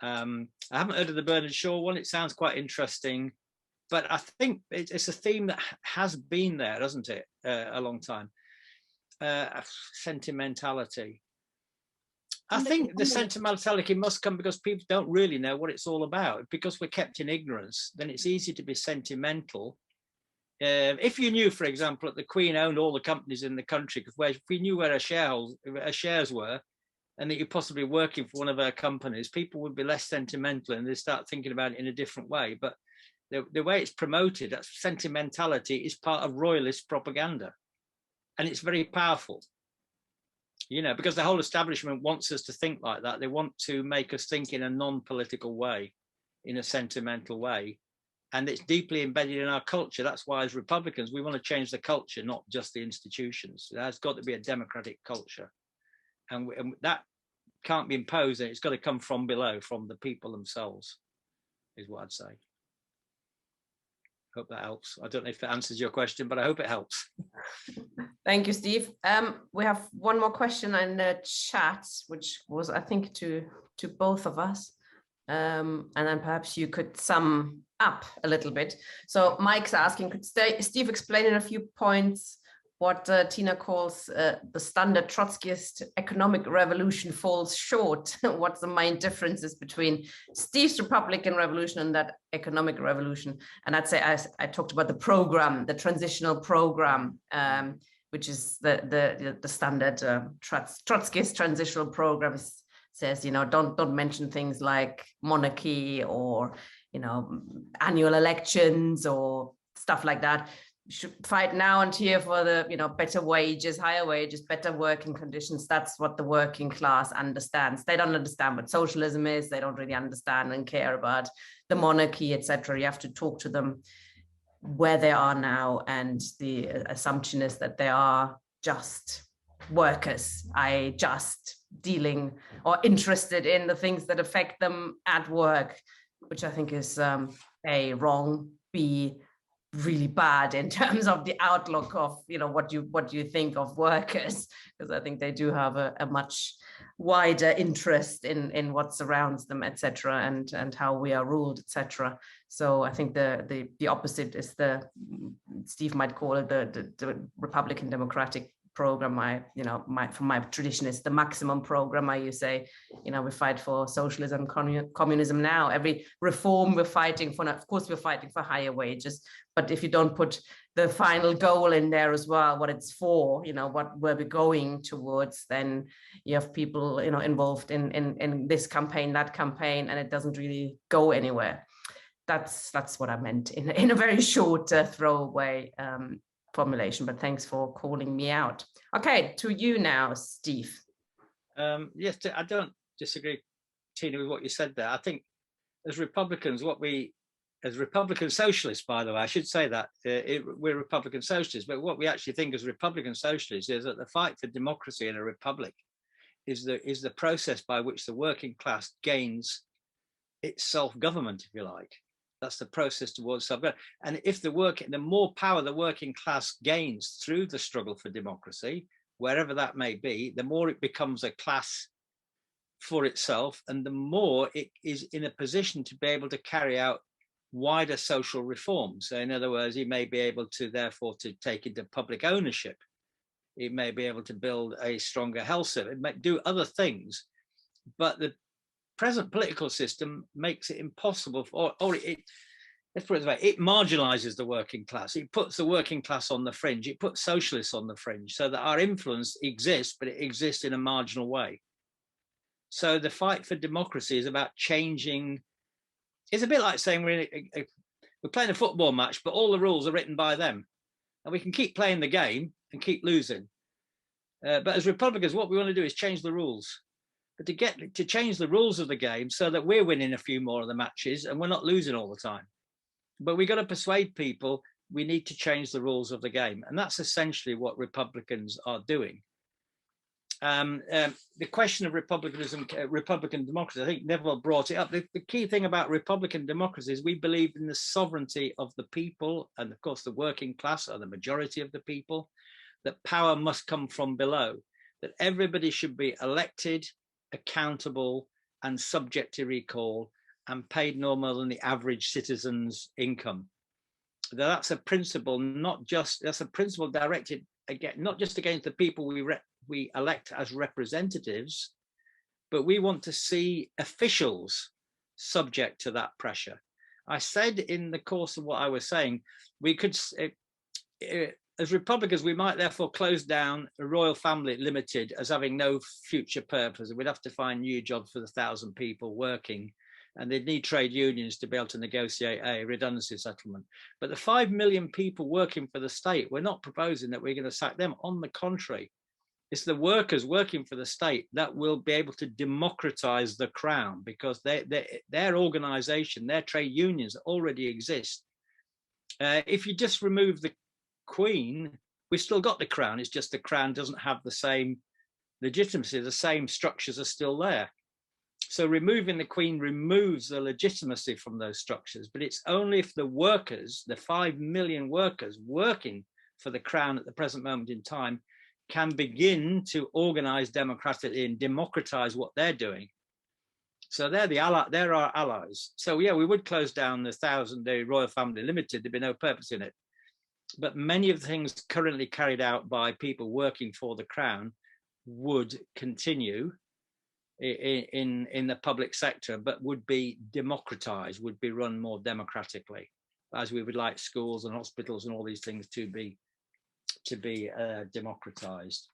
I haven't heard of the Bernard Shaw one. It sounds quite interesting, but I think it's a theme that has been there, hasn't it, a long time. Sentimentality. I think the sentimentality must come because people don't really know what it's all about. Because we're kept in ignorance, then it's easy to be sentimental. If you knew, for example, that the Queen owned all the companies in the country, because if we knew where her shares were, and that you're possibly working for one of her companies, people would be less sentimental and they start thinking about it in a different way. But the way it's promoted, that sentimentality is part of royalist propaganda. And it's very powerful. You know, because the whole establishment wants us to think like that. They want to make us think in a non-political way, in a sentimental way. And it's deeply embedded in our culture. That's why as Republicans, we want to change the culture, not just the institutions. There's got to be a democratic culture. And that can't be imposed. And it's got to come from below, from the people themselves, is what I'd say. Hope that helps. I don't know if that answers your question, but I hope it helps. Thank you, Steve. We have one more question in the chat, which was, I think, to both of us. And then perhaps you could sum up a little bit. So Mike's asking, could Steve explain in a few points what Tina calls the standard Trotskyist economic revolution falls short? What's the main differences between Steve's Republican revolution and that economic revolution? And I'd say I talked about the program, the transitional program, which is the standard Trotskyist transitional program. Says, you know, don't mention things like monarchy or, you know, annual elections or stuff like that. You should fight now and here for the, you know, better wages, higher wages, better working conditions. That's what the working class understands. They don't understand what socialism is. They don't really understand and care about the monarchy, etc. You have to talk to them where they are now, and the assumption is that they are just workers, just dealing or interested in the things that affect them at work, which I think is A, wrong, B, really bad in terms of the outlook of, you know, what you think of workers, because I think they do have a much wider interest in what surrounds them, etc., and how we are ruled, etc. So I think the opposite is Steve might call it the Republican Democratic program. From my tradition is the maximum program. You say, you know, we fight for socialism, communism now. Every reform we're fighting for. Of course, we're fighting for higher wages. But if you don't put the final goal in there as well, what it's for, you know, where we're going towards, then you have people, you know, involved in this campaign, that campaign, and it doesn't really go anywhere. That's what I meant in a very short throwaway formulation, but thanks for calling me out. Okay, to you now, Steve. Yes, I don't disagree, Tina, with what you said there. I think as Republicans, as Republican socialists, by the way, I should say that we're Republican socialists, but what we actually think as Republican socialists is that the fight for democracy in a republic is the process by which the working class gains its self-government, if you like. That's the process towards self-government. And if the more power the working class gains through the struggle for democracy, wherever that may be, the more it becomes a class for itself, and the more it is in a position to be able to carry out wider social reforms. So in other words, it may be able to therefore to take into public ownership. It may be able to build a stronger health service. It might do other things, but the present political system makes it impossible let's put it this way, it marginalizes the working class. It puts the working class on the fringe. It puts socialists on the fringe, so that our influence exists, but it exists in a marginal way. So the fight for democracy is about changing. It's a bit like saying we're playing a football match, but all the rules are written by them. And we can keep playing the game and keep losing. But as Republicans, what we want to do is change the rules. But to change the rules of the game so that we're winning a few more of the matches and we're not losing all the time. But we've got to persuade people we need to change the rules of the game. And that's essentially what Republicans are doing. The question of republicanism, Republican democracy, I think Neville brought it up. The key thing about Republican democracy is we believe in the sovereignty of the people, and of course the working class are the majority of the people, that power must come from below, that everybody should be elected accountable, and subject to recall, and paid no more than the average citizen's income. That's a principle, that's a principle directed again, not just against the people we elect as representatives, but we want to see officials subject to that pressure. I said in the course of what I was saying, we could, as Republicans, we might therefore close down a Royal Family Limited as having no future purpose. We'd have to find new jobs for the 1,000 people working, and they'd need trade unions to be able to negotiate a redundancy settlement. But the 5 million people working for the state, we're not proposing that we're going to sack them. On the contrary, it's the workers working for the state that will be able to democratize the crown, because their organization, their trade unions already exist. If you just remove the Queen, we've still got the crown. It's just the crown doesn't have the same legitimacy. The same structures are still there. So removing the Queen removes the legitimacy from those structures, but it's only if the workers, the 5 million workers working for the crown at the present moment in time, can begin to organize democratically and democratize what they're doing. So they're our allies. So yeah, we would close down the 1,000 Royal Family Limited. There'd be no purpose in it. But many of the things currently carried out by people working for the crown would continue in the public sector, but would be democratized, would be run more democratically, as we would like schools and hospitals and all these things to be democratized.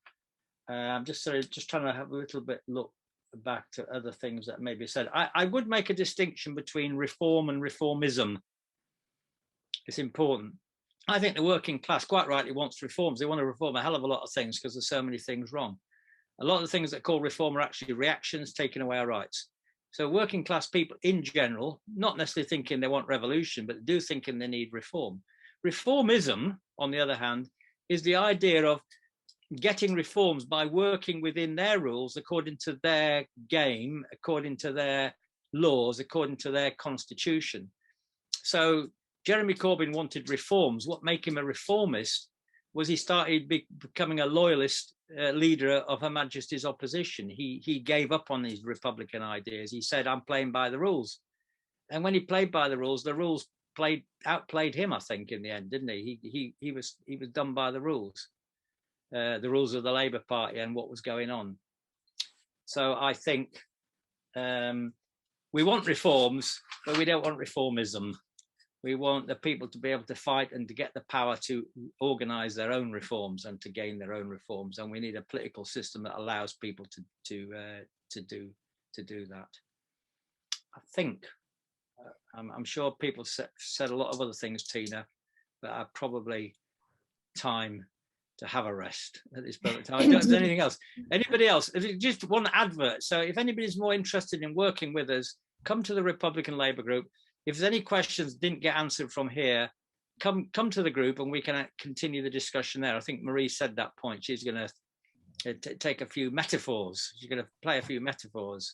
I'm just trying to have a little bit look back to other things that may be said. I would make a distinction between reform and reformism. It's important. I think the working class quite rightly wants reforms. They want to reform a hell of a lot of things because there's so many things wrong. A lot of the things that are called reform are actually reactions, taking away our rights. So working class people in general, not necessarily thinking they want revolution, but do thinking they need reform. Reformism, on the other hand, is the idea of getting reforms by working within their rules, according to their game, according to their laws, according to their constitution. So Jeremy Corbyn wanted reforms. What made him a reformist was he started becoming a loyalist leader of Her Majesty's opposition. He gave up on his Republican ideas. He said, I'm playing by the rules. And when he played by the rules outplayed him, I think, in the end, didn't he? He was done by the rules of the Labour Party and what was going on. So I think we want reforms, but we don't want reformism. We want the people to be able to fight and to get the power to organise their own reforms and to gain their own reforms. And we need a political system that allows people to do that. I think. I'm sure people said a lot of other things, Tina, but are probably time to have a rest at this moment. I don't know if there's anything else. Anybody else? Just one advert. So if anybody's more interested in working with us, come to the Republican Labour group. If there's any questions didn't get answered from here, come to the group and we can continue the discussion there. I think Marie said that point. She's going to take a few metaphors. She's going to play a few metaphors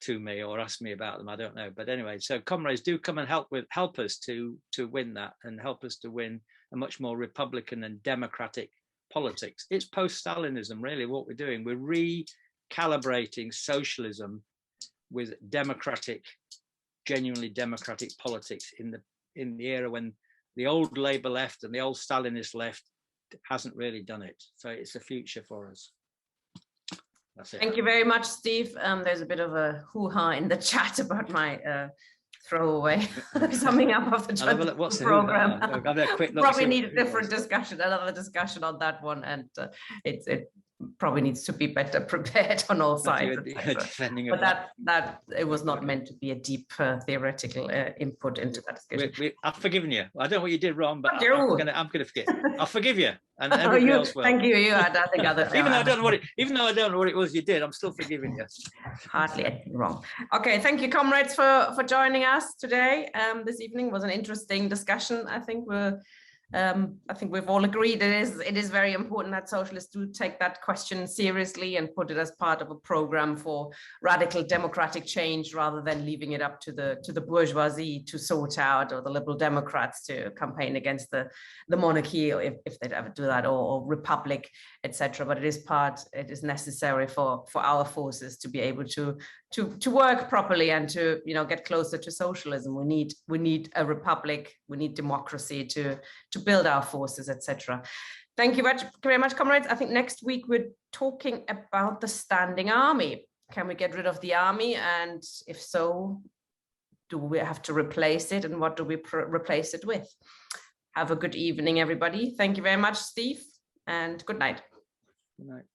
to me or ask me about them. I don't know. But anyway, so comrades, do come and help us to win that and help us to win a much more Republican and democratic politics. It's post-Stalinism, really, what we're doing. We're recalibrating socialism with democratic, genuinely democratic politics in the era when the old Labour left and the old Stalinist left hasn't really done it. So it's a future for us. That's it. Thank you very much, Steve. There's a bit of a hoo-ha in the chat about my throwaway summing up of the program. Probably need a different discussion, another discussion on that one, and it probably needs to be better prepared on all sides. But that it was not meant to be a deep theoretical input into that discussion. I've forgiven you. I don't know what you did wrong, but I'm gonna forget. I'll forgive you, and everybody else will. Thank you. You had, I think, other. Even though I don't know what it was you did, I'm still forgiving you. Hardly anything wrong. Okay, thank you, comrades, for joining us today. This evening was an interesting discussion. I think we'll I think we've all agreed it is very important that socialists do take that question seriously and put it as part of a program for radical democratic change, rather than leaving it up to the bourgeoisie to sort out, or the Liberal Democrats to campaign against the monarchy, or if they'd ever do that, or republic, etc. But it is necessary for our forces to be able to work properly and to, you know, get closer to socialism. We need a republic, we need democracy to build our forces, etc. Thank you very much, comrades. I think next week we're talking about the standing army. Can we get rid of the army? And if so, do we have to replace it? And what do we replace it with? Have a good evening, everybody. Thank you very much, Steve, and good night. Good night.